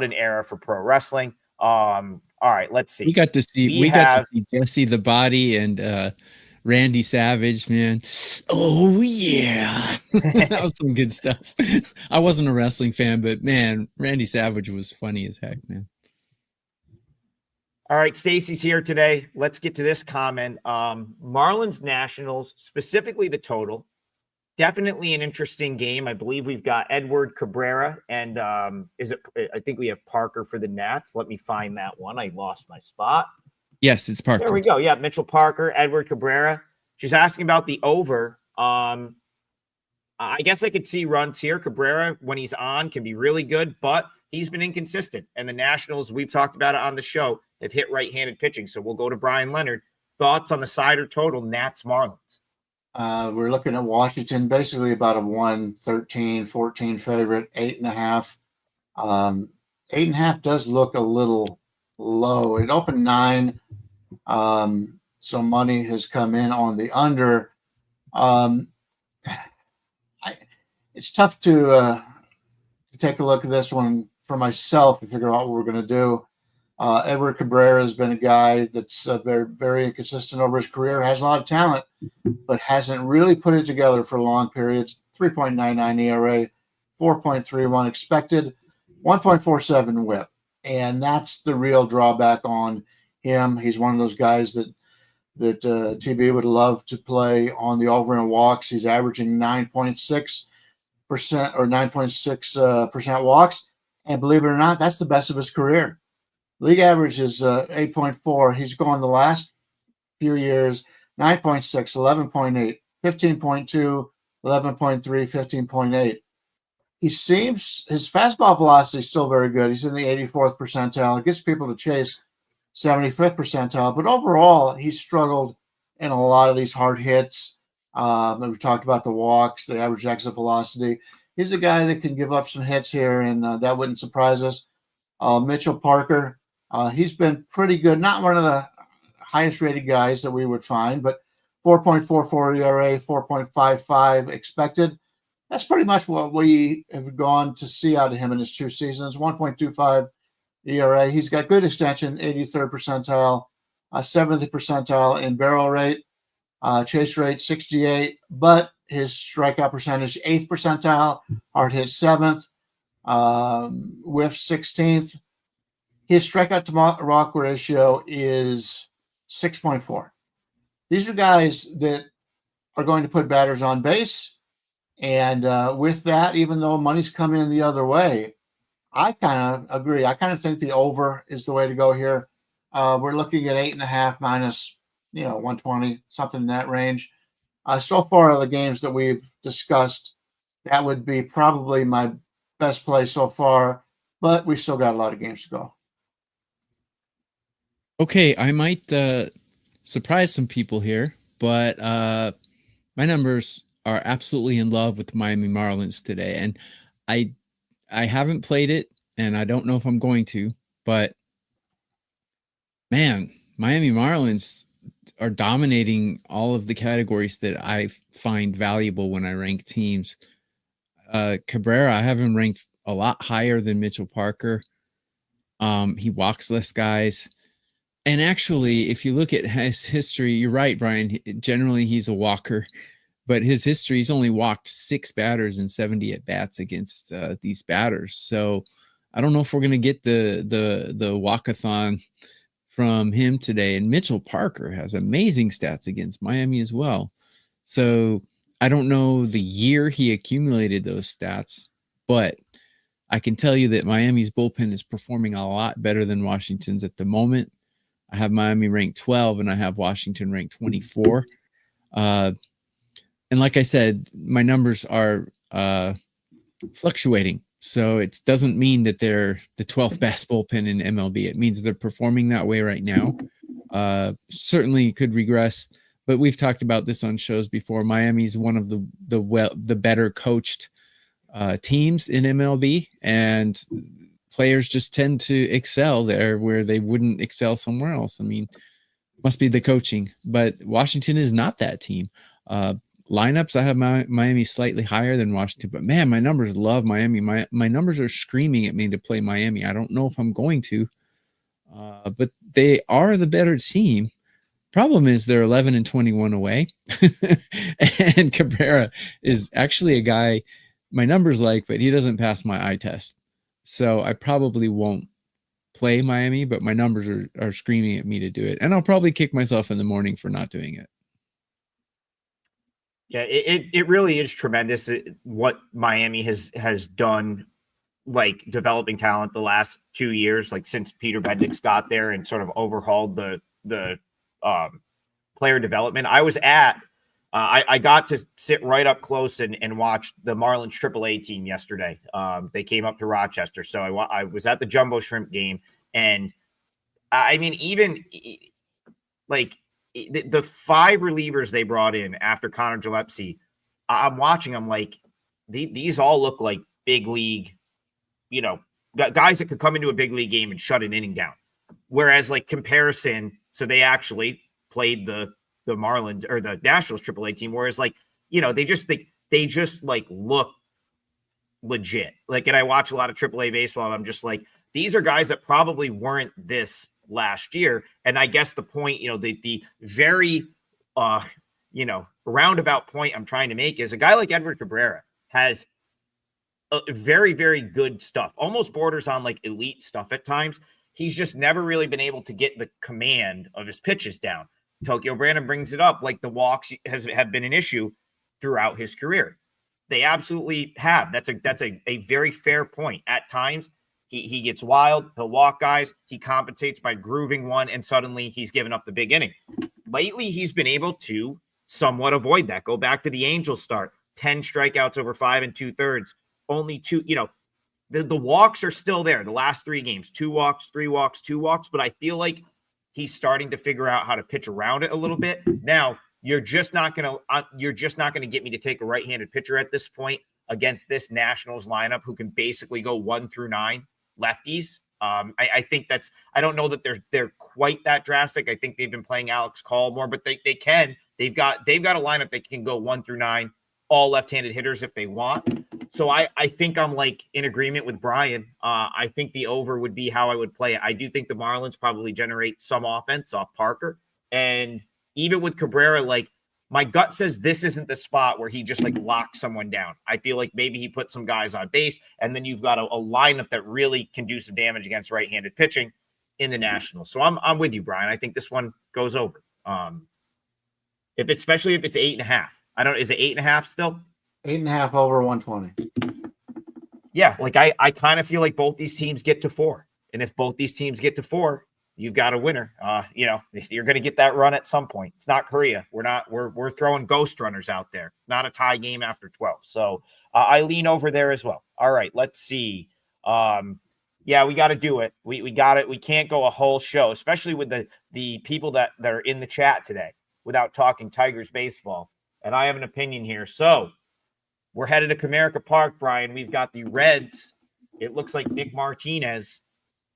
A: an era for pro wrestling. All right, let's see.
C: We got to see Jesse the Body and Randy Savage, man. Oh yeah. That was some good stuff. I wasn't a wrestling fan, but man, Randy Savage was funny as heck, man.
A: All right, Stacy's here today. Let's get to this comment. Marlins Nationals, specifically the total. Definitely an interesting game. I believe we've got Edward Cabrera and I think we have Parker for the Nats. Let me find that one. I lost my spot.
C: Yes, it's Parker.
A: There we go. Yeah, Mitchell Parker, Edward Cabrera. She's asking about the over. I guess I could see runs here. Cabrera, when he's on, can be really good, but he's been inconsistent. And the Nationals, we've talked about it on the show, have hit right-handed pitching. So we'll go to Bryan Leonard. Thoughts on the side or total, Nats Marlins?
B: We're looking at Washington, basically about a 113-14 favorite, 8.5. 8.5 does look a little low. It opened 9. So money has come in on the under. it's tough to take a look at this one for myself and figure out what we're going to do. Edward Cabrera has been a guy that's very, very inconsistent over his career, has a lot of talent, but hasn't really put it together for long periods. 3.99 ERA, 4.31 expected, 1.47 whip. And that's the real drawback on him. He's one of those guys that TB would love to play on the over and walks. He's averaging 9.6% or 9.6% walks. And believe it or not, that's the best of his career. League average is 8.4. He's gone the last few years, 9.6, 11.8, 15.2, 11.3, 15.8. He seems, his fastball velocity is still very good. He's in the 84th percentile. It gets people to chase 75th percentile. But overall, he's struggled in a lot of these hard hits. We talked about the walks, the average exit velocity. He's a guy that can give up some hits here, and that wouldn't surprise us. Mitchell Parker, he's been pretty good. Not one of the highest rated guys that we would find, but 4.44 ERA, 4.55 expected. That's pretty much what we have gone to see out of him in his 2 seasons. 1.25 ERA. He's got good extension, 83rd percentile, 70th percentile in barrel rate, chase rate 68, but his strikeout percentage 8th percentile, hard hit 7th, whiff 16th. His strikeout to walk ratio is 6.4. These are guys that are going to put batters on base. And with that, even though money's come in the other way, I kind of agree. I kind of think the over is the way to go here. We're looking at 8.5 minus, 120, something in that range. So far, the games that we've discussed, that would be probably my best play so far, but we've still got a lot of games to go.
C: Okay, I might surprise some people here, but my numbers are absolutely in love with the Miami Marlins today. And I haven't played it, and I don't know if I'm going to, but man, Miami Marlins are dominating all of the categories that I find valuable when I rank teams. Cabrera, I have him ranked a lot higher than Mitchell Parker. He walks less guys. And actually, if you look at his history, you're right, Brian. Generally, he's a walker. But his history, he's only walked 6 batters and 70 at bats against these batters. So I don't know if we're going to get the walkathon from him today. And Mitchell Parker has amazing stats against Miami as well. So I don't know the year he accumulated those stats, but I can tell you that Miami's bullpen is performing a lot better than Washington's at the moment. I have Miami ranked 12 and I have Washington ranked 24. And like I said, my numbers are fluctuating. So it doesn't mean that they're the 12th best bullpen in MLB. It means they're performing that way right now. Certainly could regress, but we've talked about this on shows before. Miami's one of the better coached teams in MLB, and players just tend to excel there where they wouldn't excel somewhere else. I mean, must be the coaching, but Washington is not that team. Lineups, I have Miami slightly higher than Washington, but man, my numbers love Miami. My numbers are screaming at me to play Miami. I don't know if I'm going to, but they are the better team. Problem is they're 11-21 away, and Cabrera is actually a guy my numbers like, but he doesn't pass my eye test. So I probably won't play Miami, but my numbers are screaming at me to do it, and I'll probably kick myself in the morning for not doing it.
A: Yeah, it really is tremendous what Miami has done, like developing talent the last 2 years, like since Peter Bendix got there and sort of overhauled the player development. I was at, I got to sit right up close and watch the Marlins AAA team yesterday. They came up to Rochester, so I was at the Jumbo Shrimp game, and I mean, even like the 5 relievers they brought in after Connor Gillespie, I'm watching them like these all look like big league, guys that could come into a big league game and shut an inning down. Whereas like comparison, so they actually played the Marlins or the Nationals AAA team. Whereas like, they just like look legit. Like, and I watch a lot of AAA baseball, and I'm just like, these are guys that probably weren't this last year. And I guess the point, the very, roundabout point I'm trying to make is a guy like Edward Cabrera has very, very good stuff, almost borders on like elite stuff at times. He's just never really been able to get the command of his pitches down. Tokyo Brandon brings it up, like the walks have been an issue throughout his career. They absolutely have. That's a very fair point. At times, he gets wild. He'll walk guys. He compensates by grooving one, and suddenly he's given up the big inning. Lately, he's been able to somewhat avoid that. Go back to the Angels start. 10 strikeouts over 5 2/3. Only 2, the walks are still there. The last 3 games, 2 walks, 3 walks, 2 walks. But I feel like he's starting to figure out how to pitch around it a little bit. Now, you're just not gonna get me to take a right-handed pitcher at this point against this Nationals lineup who can basically go 1 through 9 lefties. I think I don't know that they're quite that drastic. I think they've been playing Alex Call more, but they can. They've got a lineup that can go 1 through 9, all left-handed hitters if they want. So I think I'm like in agreement with Bryan. I think the over would be how I would play it. I do think the Marlins probably generate some offense off Parker. And even with Cabrera, like my gut says this isn't the spot where he just like locks someone down. I feel like maybe he puts some guys on base, and then you've got a lineup that really can do some damage against right-handed pitching in the Nationals. So I'm with you, Bryan. I think this one goes over. Especially if it's 8.5. Is it 8.5 still?
B: 8.5 over 120.
A: Yeah, like I kind of feel like both these teams get to 4. And if both these teams get to 4, you've got a winner. You're going to get that run at some point. It's not Korea. We're throwing ghost runners out there. Not a tie game after 12. So I lean over there as well. All right, let's see. Yeah, we got to do it. We got it. We can't go a whole show, especially with the people that are in the chat today, without talking Tigers baseball. And I have an opinion here. So we're headed to Comerica Park, Bryan. We've got the Reds. It looks like Nick Martinez.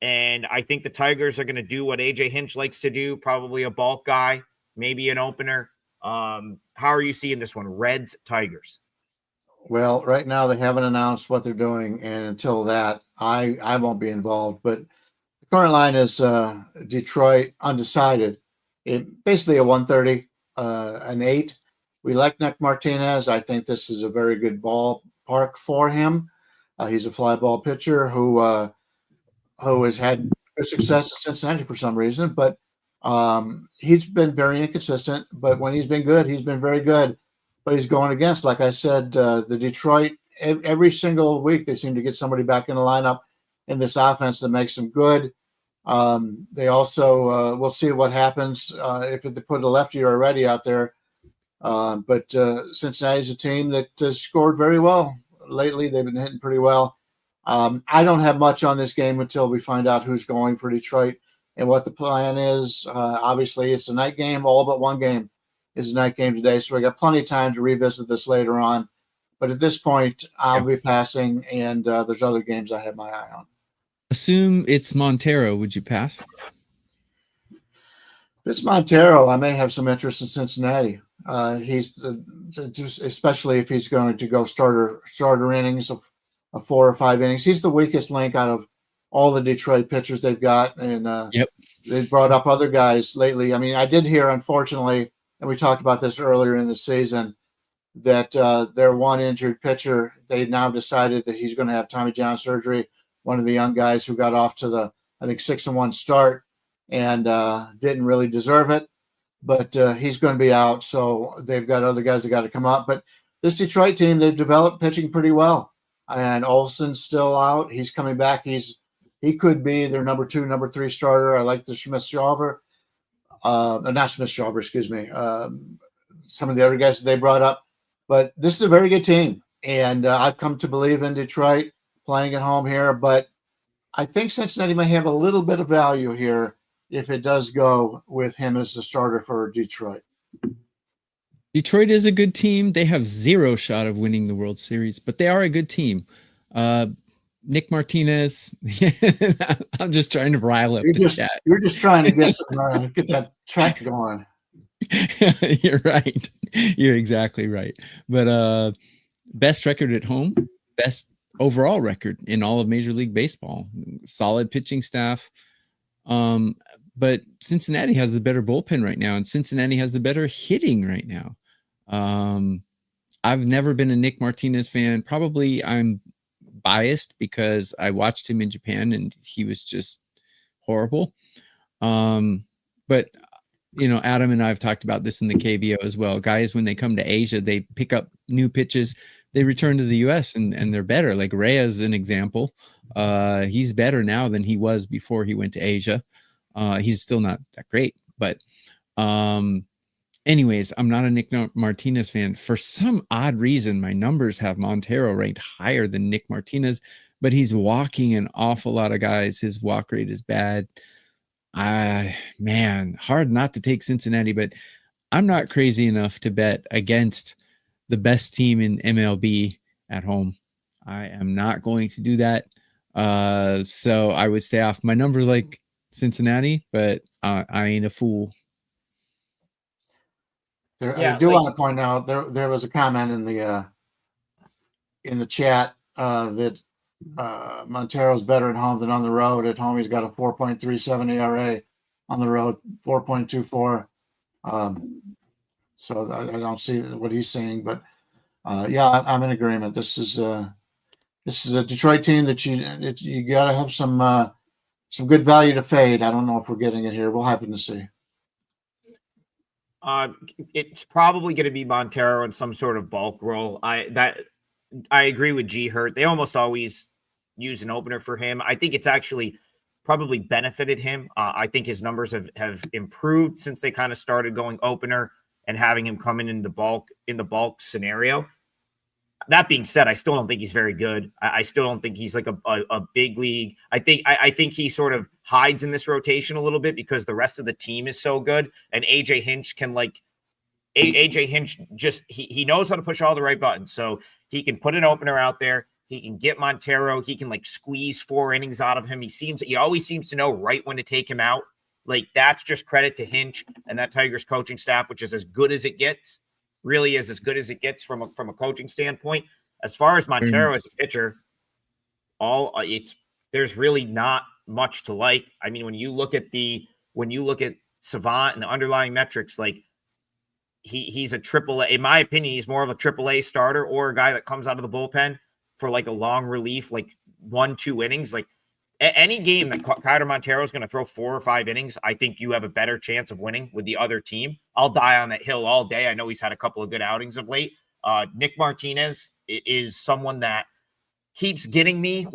A: And I think the Tigers are going to do what AJ Hinch likes to do, probably a bulk guy, maybe an opener. How are you seeing this one? Reds, Tigers.
B: Well, right now they haven't announced what they're doing. And until that, I won't be involved. But the current line is Detroit undecided. Basically a 130, an 8. We like Nick Martinez. I think this is a very good ballpark for him. He's a fly ball pitcher who has had good success in Cincinnati for some reason, but he's been very inconsistent. But when he's been good, he's been very good. But he's going against, like I said, the Detroit, every single week they seem to get somebody back in the lineup in this offense that makes them good. They also, we'll see what happens if they put a lefty or a righty out there. But Cincinnati's a team that has scored very well lately. They've been hitting pretty well. I don't have much on this game until we find out who's going for Detroit and what the plan is. Obviously, it's a night game. All but one game is a night game today, so we got plenty of time to revisit this later on. But at this point, I'll be passing, and there's other games I have my eye on.
C: Assume it's Montero. Would you pass?
B: If it's Montero, I may have some interest in Cincinnati. Especially if he's going to go starter innings of 4 or 5 innings. He's the weakest link out of all the Detroit pitchers they've got, and they've brought up other guys lately. I mean, I did hear, unfortunately, and we talked about this earlier in the season, that their one injured pitcher, they now decided that he's going to have Tommy John surgery. One of the young guys who got off to the, I think, 6-1 start and didn't really deserve it. But he's going to be out, so they've got other guys that got to come up. But this Detroit team, they've developed pitching pretty well. And Olson's still out. He's coming back. He could be their number 2, number 3 starter. I like the Smith-Shawver. Not Smith-Shawver, excuse me. Some of the other guys that they brought up. But this is a very good team. And I've come to believe in Detroit playing at home here. But I think Cincinnati may have a little bit of value here if it does go with him as the starter for Detroit.
C: Detroit is a good team. They have 0 shot of winning the World Series, but they are a good team. Nick Martinez, I'm just trying to rile up the chat.
B: You're just trying to get that track going.
C: You're right. You're exactly right. But best record at home, best overall record in all of Major League Baseball. Solid pitching staff. But Cincinnati has the better bullpen right now, and Cincinnati has the better hitting right now. I've never been a Nick Martinez fan. Probably I'm biased because I watched him in Japan and he was just horrible. But Adam and I have talked about this in the KBO as well. Guys, when they come to Asia, they pick up new pitches. They return to the US and they're better. Like Reyes, an example. He's better now than he was before he went to Asia. He's still not that great, but anyways, I'm not a Nick Martinez fan. For some odd reason, my numbers have Montero ranked higher than Nick Martinez, but he's walking an awful lot of guys. His walk rate is bad. Man, hard not to take Cincinnati, but I'm not crazy enough to bet against the best team in MLB at home. I am not going to do that. So I would stay off. My numbers like Cincinnati, but I ain't a fool.
B: I do want to point out there was a comment in the chat that Montero's better at home than on the road. At home, he's got a 4.37 ERA. On the road, 4.24. So I don't see what he's saying, but yeah, I'm in agreement. This is a Detroit team that you got to have some good value to fade. I don't know if we're getting it here. We'll have to see.
A: It's probably going to be Montero in some sort of bulk role. I agree with G Hurt. They almost always use an opener for him. I think it's actually probably benefited him. I think his numbers have improved since they kind of started going opener and having him come in the bulk scenario. That being said, I still don't think he's very good. I still don't think he's like a big league. I think he sort of hides in this rotation a little bit because the rest of the team is so good. And AJ Hinch can AJ Hinch just he knows how to push all the right buttons. So he can put an opener out there. He can get Montero. He can squeeze 4 innings out of him. He always seems to know right when to take him out. That's just credit to Hinch and that Tigers coaching staff, which is as good as it gets. Really is as good as it gets from a coaching standpoint. As far as Montero as a pitcher, there's really not much to like. I mean, when you look at Savant and the underlying metrics, he's a triple A. In my opinion, he's more of a triple A starter or a guy that comes out of the bullpen for a long relief, 1-2 innings. Any game that Kyler Montero is going to throw 4 or 5 innings, I think you have a better chance of winning with the other team. I'll die on that hill all day. I know he's had a couple of good outings of late. Nick Martinez is someone that keeps getting me.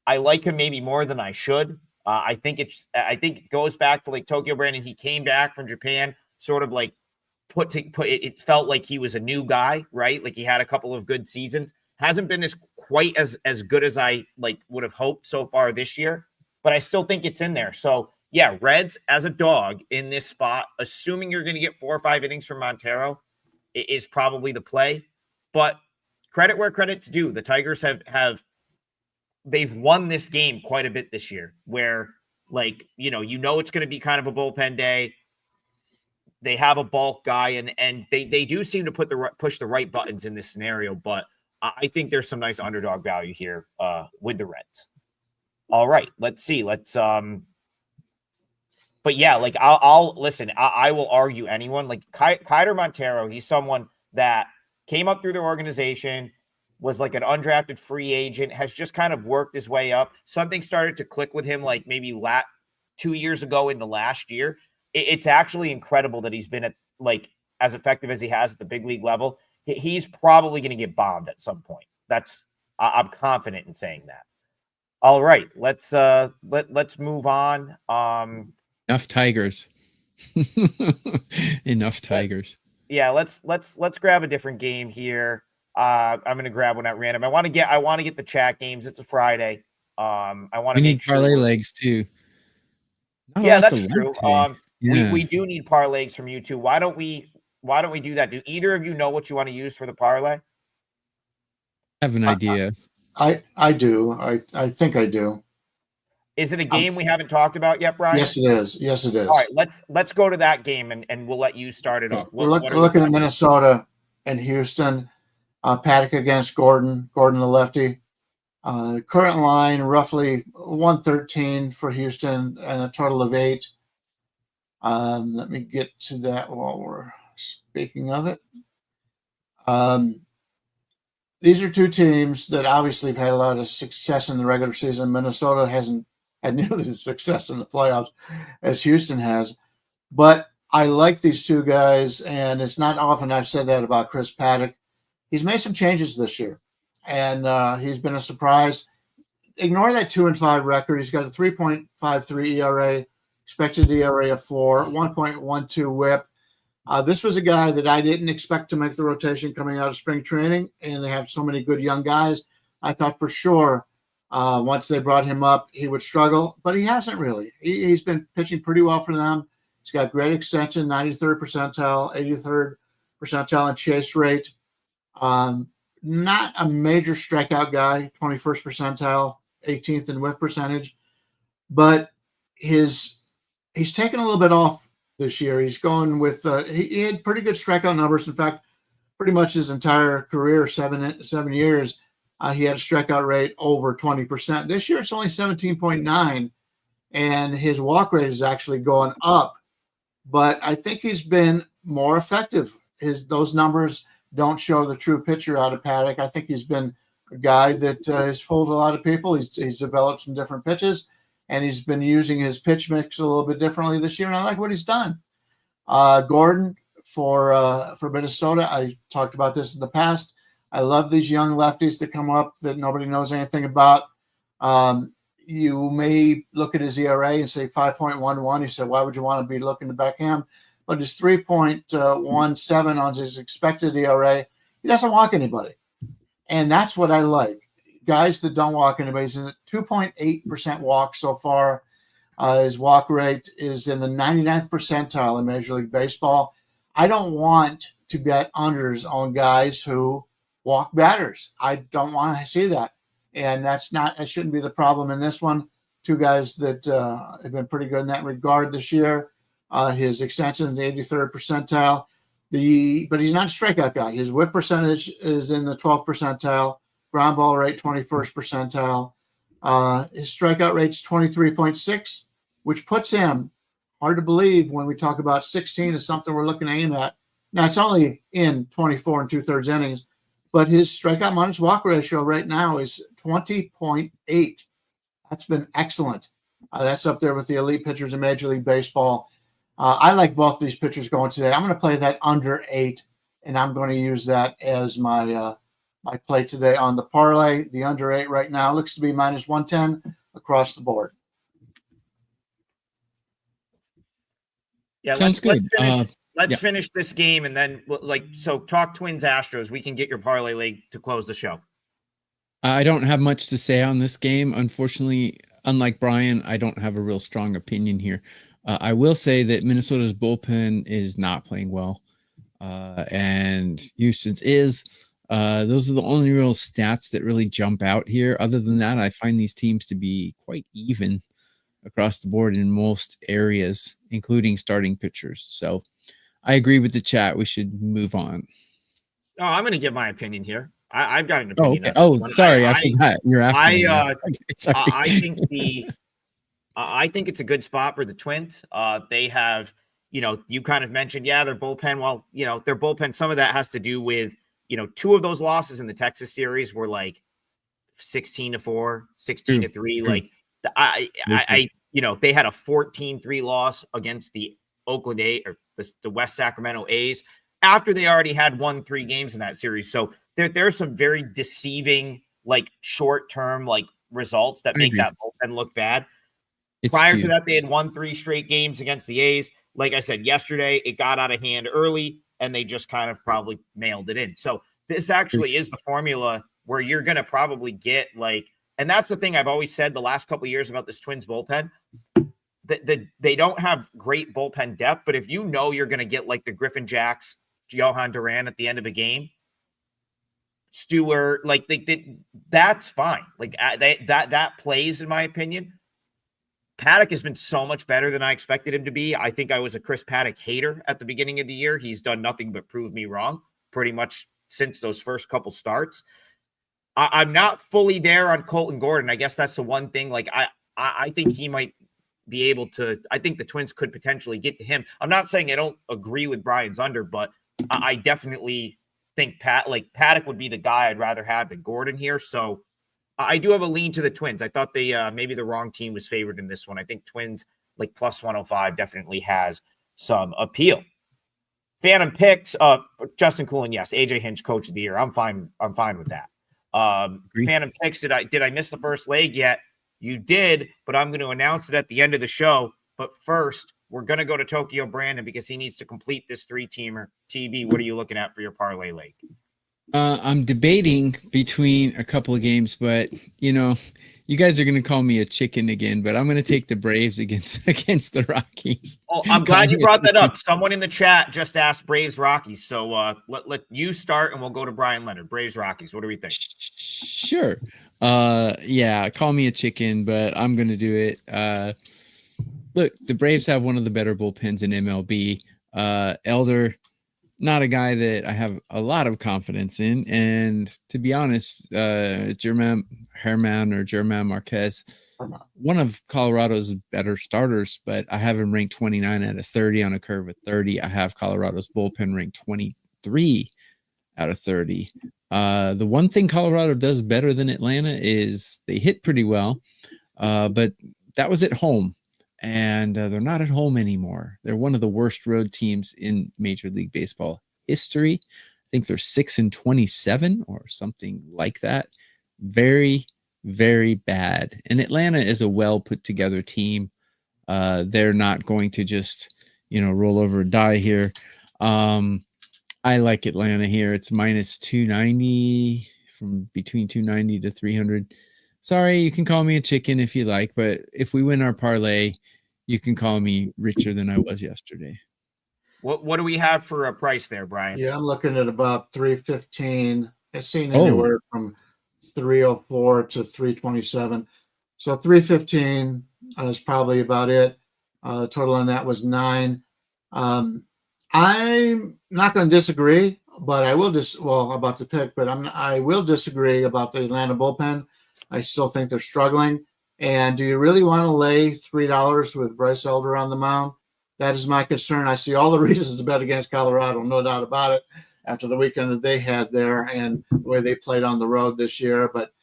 A: I like him maybe more than I should. I think it goes back to Tokyo Brandon. He came back from Japan, sort of it felt like he was a new guy, right? He had a couple of good seasons. Hasn't been quite as good as I would have hoped so far this year, but I still think it's in there. So yeah, Reds as a dog in this spot, assuming you're going to get 4 or 5 innings from Montero, is probably the play. But credit where credit's due. The Tigers they've won this game quite a bit this year, where it's going to be kind of a bullpen day. They have a bulk guy, and they do seem to push the right buttons in this scenario, but I think there's some nice underdog value here with the Reds. All right, let's see. But yeah, I'll listen. I will argue anyone Kyler Montero. He's someone that came up through their organization, was an undrafted free agent, has just kind of worked his way up. Something started to click with him maybe 2 years ago into last year. It's actually incredible that he's been as effective as he has at the big league level. He's probably going to get bombed at some point. I'm confident in saying that. All right, let's move on.
C: Enough Tigers. Enough Tigers.
A: Yeah, let's grab a different game here. I'm going to grab one at random. I want to get the chat games. It's a Friday. I want to
C: need parlay legs too.
A: Yeah, that's true. We do need parlays from you too. Why don't we do that? Do either of you know what you want to use for the parlay?
C: I have an idea.
B: I do. I think I do.
A: Is it a game we haven't talked about yet, Bryan?
B: Yes, it is. Yes, it is.
A: All right, let's go to that game and we'll let you start it off.
B: We're looking at Minnesota and Houston. Paddock against Gordon the lefty. Current line roughly 113 for Houston and a total of 8. Let me get to that while we're speaking of it. These are two teams that obviously have had a lot of success in the regular season. Minnesota hasn't had nearly the success in the playoffs as Houston has. But I like these two guys, and it's not often I've said that about Chris Paddock. He's made some changes this year, and he's been a surprise. Ignore that 2-5 record. He's got a 3.53 ERA, expected ERA of 4, 1.12 WHIP. This was a guy that I didn't expect to make the rotation coming out of spring training, and they have so many good young guys. I thought for sure once they brought him up, he would struggle, but he hasn't really. He's been pitching pretty well for them. He's got great extension, 93rd percentile, 83rd percentile in chase rate. Not a major strikeout guy, 21st percentile, 18th in whiff percentage, but he's taken a little bit off this year. He's going with he had pretty good strikeout numbers. In fact, pretty much his entire career, seven years, he had a strikeout rate over 20%. This year it's only 17.9, and his walk rate is actually going up. But I think he's been more effective. Those numbers don't show the true picture out of Paddock. I think he's been a guy that has fooled a lot of people. He's developed some different pitches, and he's been using his pitch mix a little bit differently this year, and I like what he's done. Gordon for Minnesota, I talked about this in the past. I love these young lefties that come up that nobody knows anything about. You may look at his ERA and say 5.11. He said, why would you want to be looking to back him? But his 3.17 on his expected ERA, he doesn't walk anybody. And that's what I like. Guys that don't walk anybody. He's in the 2.8% walk so far. His walk rate is in the 99th percentile in Major League Baseball. I don't want to bet unders on guys who walk batters. I don't want to see that. And that shouldn't be the problem in this one. Two guys that have been pretty good in that regard this year. His extension is the 83rd percentile. But he's not a strikeout guy. His whip percentage is in the 12th percentile. Ground ball rate, 21st percentile. His strikeout rate's 23.6, which puts him, hard to believe when we talk about 16 is something we're looking to aim at. Now, it's only in 24 2/3 innings, but his strikeout minus walk ratio right now is 20.8. That's been excellent. That's up there with the elite pitchers in Major League Baseball. I like both these pitchers going today. I'm going to play that under 8, and I'm going to use that as my my play today on the parlay. The under 8 right now looks to be minus 110 across the board.
A: Yeah,
C: Sounds good.
A: Let's finish this game, and then talk Twins Astros. We can get your parlay leg to close the show.
C: I don't have much to say on this game. Unfortunately, unlike Bryan, I don't have a real strong opinion here. I will say that Minnesota's bullpen is not playing well, and Houston's is. Those are the only real stats that really jump out here. Other than that, I find these teams to be quite even across the board in most areas, including starting pitchers. So I agree with the chat. We should move on.
A: Oh, I'm going to give my opinion here. I've got an opinion.
C: Oh, sorry. I forgot. You're after me.
A: I think it's a good spot for the Twins. They have, you kind of mentioned, their bullpen. Well, their bullpen, some of that has to do with, 2 of those losses in the Texas series were like 16-4, 16-3. Like they had a 14-3 loss against the Oakland A's or the West Sacramento A's after they already had won 3 games in that series. So there's some very deceiving, short-term, results that make that bullpen look bad. Prior to that, they had won 3 straight games against the A's. Like I said yesterday, it got out of hand early, and they just kind of probably mailed it in. So this actually is the formula where you're going to probably get and that's the thing I've always said the last couple of years about this Twins bullpen. They don't have great bullpen depth, but if you're going to get the Griffin Jacks, Johan Duran at the end of a game, Stewart, that's fine. That plays, in my opinion. Paddock has been so much better than I expected him to be. I think I was a Chris Paddock hater at the beginning of the year. He's done nothing but prove me wrong pretty much since those first couple starts. I'm not fully there on Colton Gordon. I guess that's the one thing. Like I think he might be able to. I think the Twins could potentially get to him. I'm not saying I don't agree with Brian's under, but I definitely think Paddock would be the guy I'd rather have than Gordon here. So I do have a lean to the Twins. I thought they maybe the wrong team was favored in this one. I think Twins like plus 105 definitely has some appeal. Phantom picks, Justin Coolin, yes. AJ Hinch, coach of the year. I'm fine with that. Phantom picks, did I miss the first leg yet? You did, but I'm going to announce it at the end of the show. But first, we're going to go to Tokyo Brandon because he needs to complete this 3-teamer. TB, what are you looking at for your parlay leg?
C: I'm debating between a couple of games, but you guys are going to call me a chicken again, but I'm going to take the Braves against the Rockies.
A: Oh, I'm glad you brought that up. Someone in the chat just asked Braves Rockies. So let you start and we'll go to Brian Leonard. Braves Rockies. What do we think?
C: Sure. Yeah, call me a chicken, but I'm going to do it. Look, the Braves have one of the better bullpens in MLB. Elder, not a guy that I have a lot of confidence in. And to be honest, German Marquez, one of Colorado's better starters, but I have him ranked 29 out of 30 on a curve of 30. I have Colorado's bullpen ranked 23 out of 30. The one thing Colorado does better than Atlanta is they hit pretty well, but that was at home. And they're not at home anymore. They're one of the worst road teams in Major League Baseball history. I think they're 6-27 or something like that. Very, very bad. And Atlanta is a well put together team. They're not going to just, roll over and die here. I like Atlanta here. It's minus 290 from between 290 to 300. Sorry, you can call me a chicken if you like, but if we win our parlay, you can call me richer than I was yesterday.
A: What do we have for a price there, Brian?
B: Yeah, I'm looking at about 315. I've seen anywhere from 304 to 327. So 315 is probably about it. The total on that was 9. I'm not going to disagree, but I will about the pick, but I will disagree about the Atlanta bullpen. I still think they're struggling. And do you really want to lay $3 with Bryce Elder on the mound? That is my concern. I see all the reasons to bet against Colorado, no doubt about it, after the weekend that they had there and the way they played on the road this year. But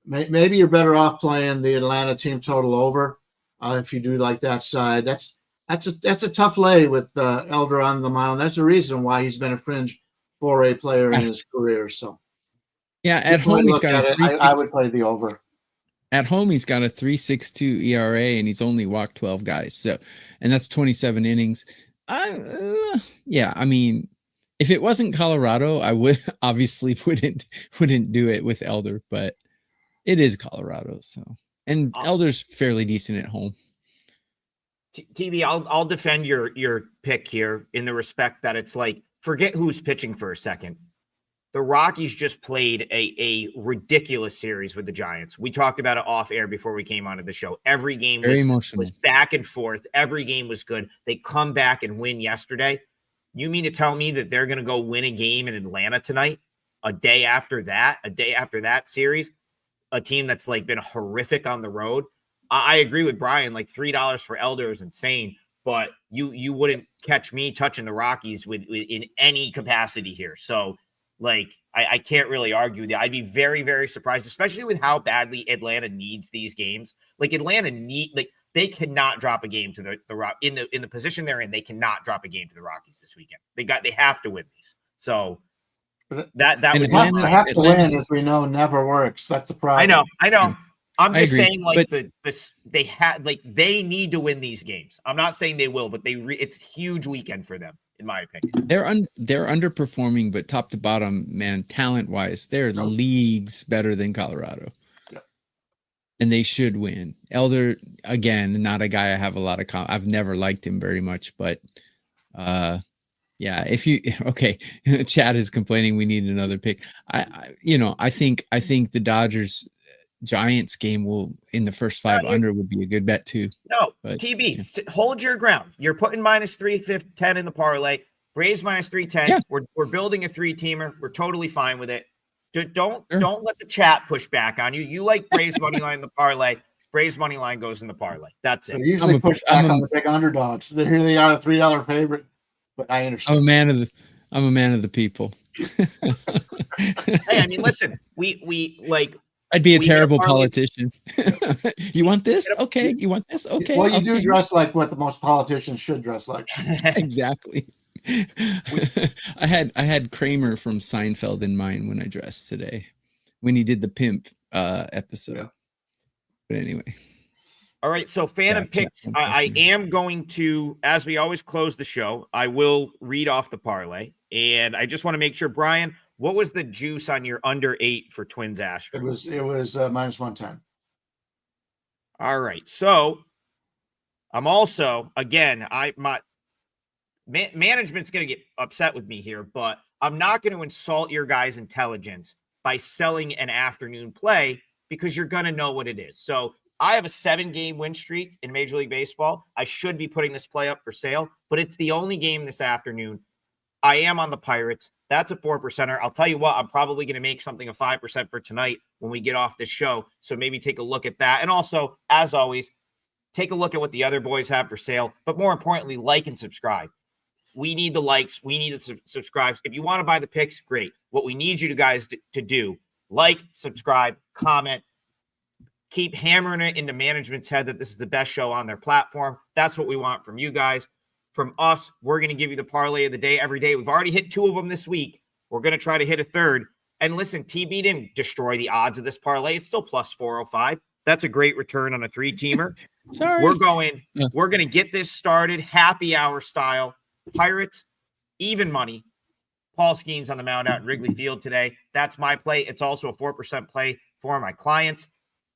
B: maybe you're better off playing the Atlanta team total over if you do like that side. That's a tough lay with Elder on the mound. That's the reason why he's been a fringe 4A player in his career. So
C: yeah, at home he's got
B: I would play the over.
C: At home, he's got a 3.62 ERA, and he's only walked 12 guys. So, and that's 27 innings. Yeah, I mean, if it wasn't Colorado, I would obviously wouldn't do it with Elder, but it is Colorado. So, and Elder's fairly decent at home.
A: TV, I'll defend your pick here in the respect that it's like, forget who's pitching for a second. The Rockies just played a ridiculous series with the Giants. We talked about it off air before we came onto the show. Every game was back and forth. Every game was good. They come back and win yesterday. You mean to tell me that they're going to go win a game in Atlanta tonight? A day after that series, a team that's like been horrific on the road. I agree with Brian. Like $3 for Elder is insane, but you wouldn't catch me touching the Rockies with in any capacity here. So. Like, I can't really argue that. I'd be very, very surprised, especially with how badly Atlanta needs these games. Like, they cannot drop a game to the Rock in the position they're in. They cannot drop a game to the Rockies this weekend. They have to win these. So that was
B: have to win, as we know, never works. That's a problem.
A: I know. I'm just saying, like, they need to win these games. I'm not saying they will, but it's a huge weekend for them. In my opinion,
C: they're underperforming, but top to bottom, man, talent wise, they're leagues better than Colorado, and they should win. Elder, again, not a guy I have a lot of. I've never liked him very much, but yeah. Chad is complaining we need another pick. I think the Dodgers Giants game will in the first 5 under would be a good bet too.
A: No, but, TB, hold your ground. You're putting minus 310 in the parlay. Braves minus 310.
C: Yeah.
A: We're building a 3-teamer. We're totally fine with it. Don't let the chat push back on you. You like Braves money line in the parlay. Braves money line goes in the parlay. That's it.
B: They usually push back on the big underdogs. Here they are, a $3 favorite. But I understand.
C: I'm a man of the people.
A: Hey, I mean, listen, we like.
C: I'd be a terrible politician. You want this? Okay. You want this? Okay.
B: Well, you do dress like what the most politicians should dress like.
C: Exactly. I had Kramer from Seinfeld in mind when I dressed today, when he did the pimp episode. Yeah. But anyway.
A: All right. So Phantom Picks, I am going to, as we always close the show, I will read off the parlay. And I just want to make sure, Brian, what was the juice on your under 8 for Twins Astros?
B: It was minus 110.
A: All right. So I'm also, again, management's going to get upset with me here, but I'm not going to insult your guys' intelligence by selling an afternoon play because you're going to know what it is. So I have a 7-game win streak in Major League Baseball. I should be putting this play up for sale, but it's the only game this afternoon. I am on the Pirates. That's a 4%er. I'll tell you what, I'm probably going to make something a 5% for tonight when we get off this show. So maybe take a look at that. And also, as always, take a look at what the other boys have for sale. But more importantly, like and subscribe. We need the likes. We need the subscribes. If you want to buy the picks, great. What we need you guys to do, like, subscribe, comment, keep hammering it into management's head that this is the best show on their platform. That's what we want from you guys. From us, we're going to give you the parlay of the day every day. We've already hit 2 of them this week. We're going to try to hit a 3rd. And listen, TB didn't destroy the odds of this parlay. It's still plus 405. That's a great return on a 3-teamer.
C: Sorry.
A: We're going to get this started happy hour style. Pirates, even money. Paul Skeens on the mound out in Wrigley Field today. That's my play. It's also a 4% play for my clients.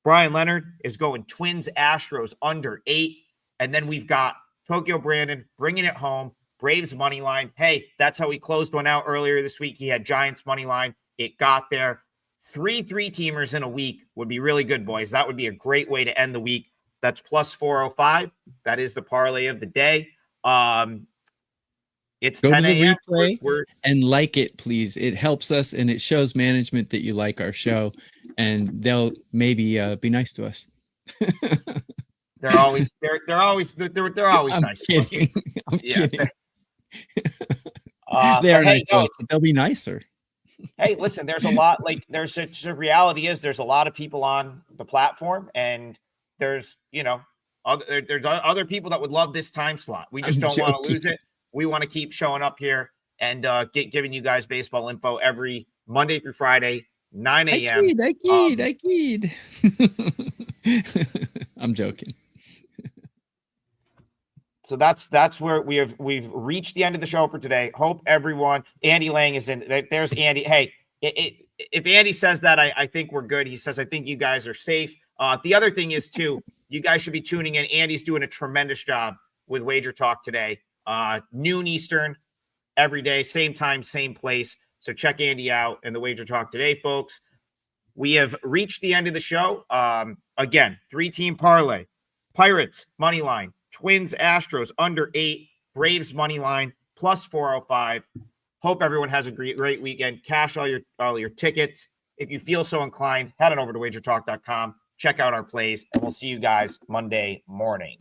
A: Brian Leonard is going Twins Astros under 8. And then we've got Tokyo Brandon bringing it home. Braves money line. Hey, that's how he closed one out earlier this week. He had Giants money line. It got there. 3-3-teamers in a week would be really good, boys. That would be a great way to end the week. That's plus 405. That is the parlay of the day. It's
C: go
A: 10
C: to the
A: a.m.
C: replay and like it, please. It helps us and it shows management that you like our show, and they'll maybe be nice to us.
A: They're always
C: I'm
A: nice.
C: Kidding. I'm kidding. They are nice to us, but they'll be nicer.
A: Hey, listen, there's a lot, the reality is there's a lot of people on the platform, and there's other people that would love this time slot. We just don't want to lose it. We want to keep showing up here and giving you guys baseball info every Monday through Friday, 9 a.m.
C: I kid. I'm joking.
A: So that's where we've reached the end of the show for today. Hope everyone. Andy Lang is in. There's Andy. Hey, if Andy says that, I think we're good. He says I think you guys are safe. The other thing is too, you guys should be tuning in. Andy's doing a tremendous job with WagerTalk today. Noon Eastern every day, same time, same place. So check Andy out and the WagerTalk today, folks. We have reached the end of the show. Again, 3-team parlay. Pirates money line. Twins, Astros under 8, Braves money line plus 405. Hope everyone has a great weekend. Cash all your tickets. If you feel so inclined, head on over to wagertalk.com. Check out our plays, and we'll see you guys Monday morning.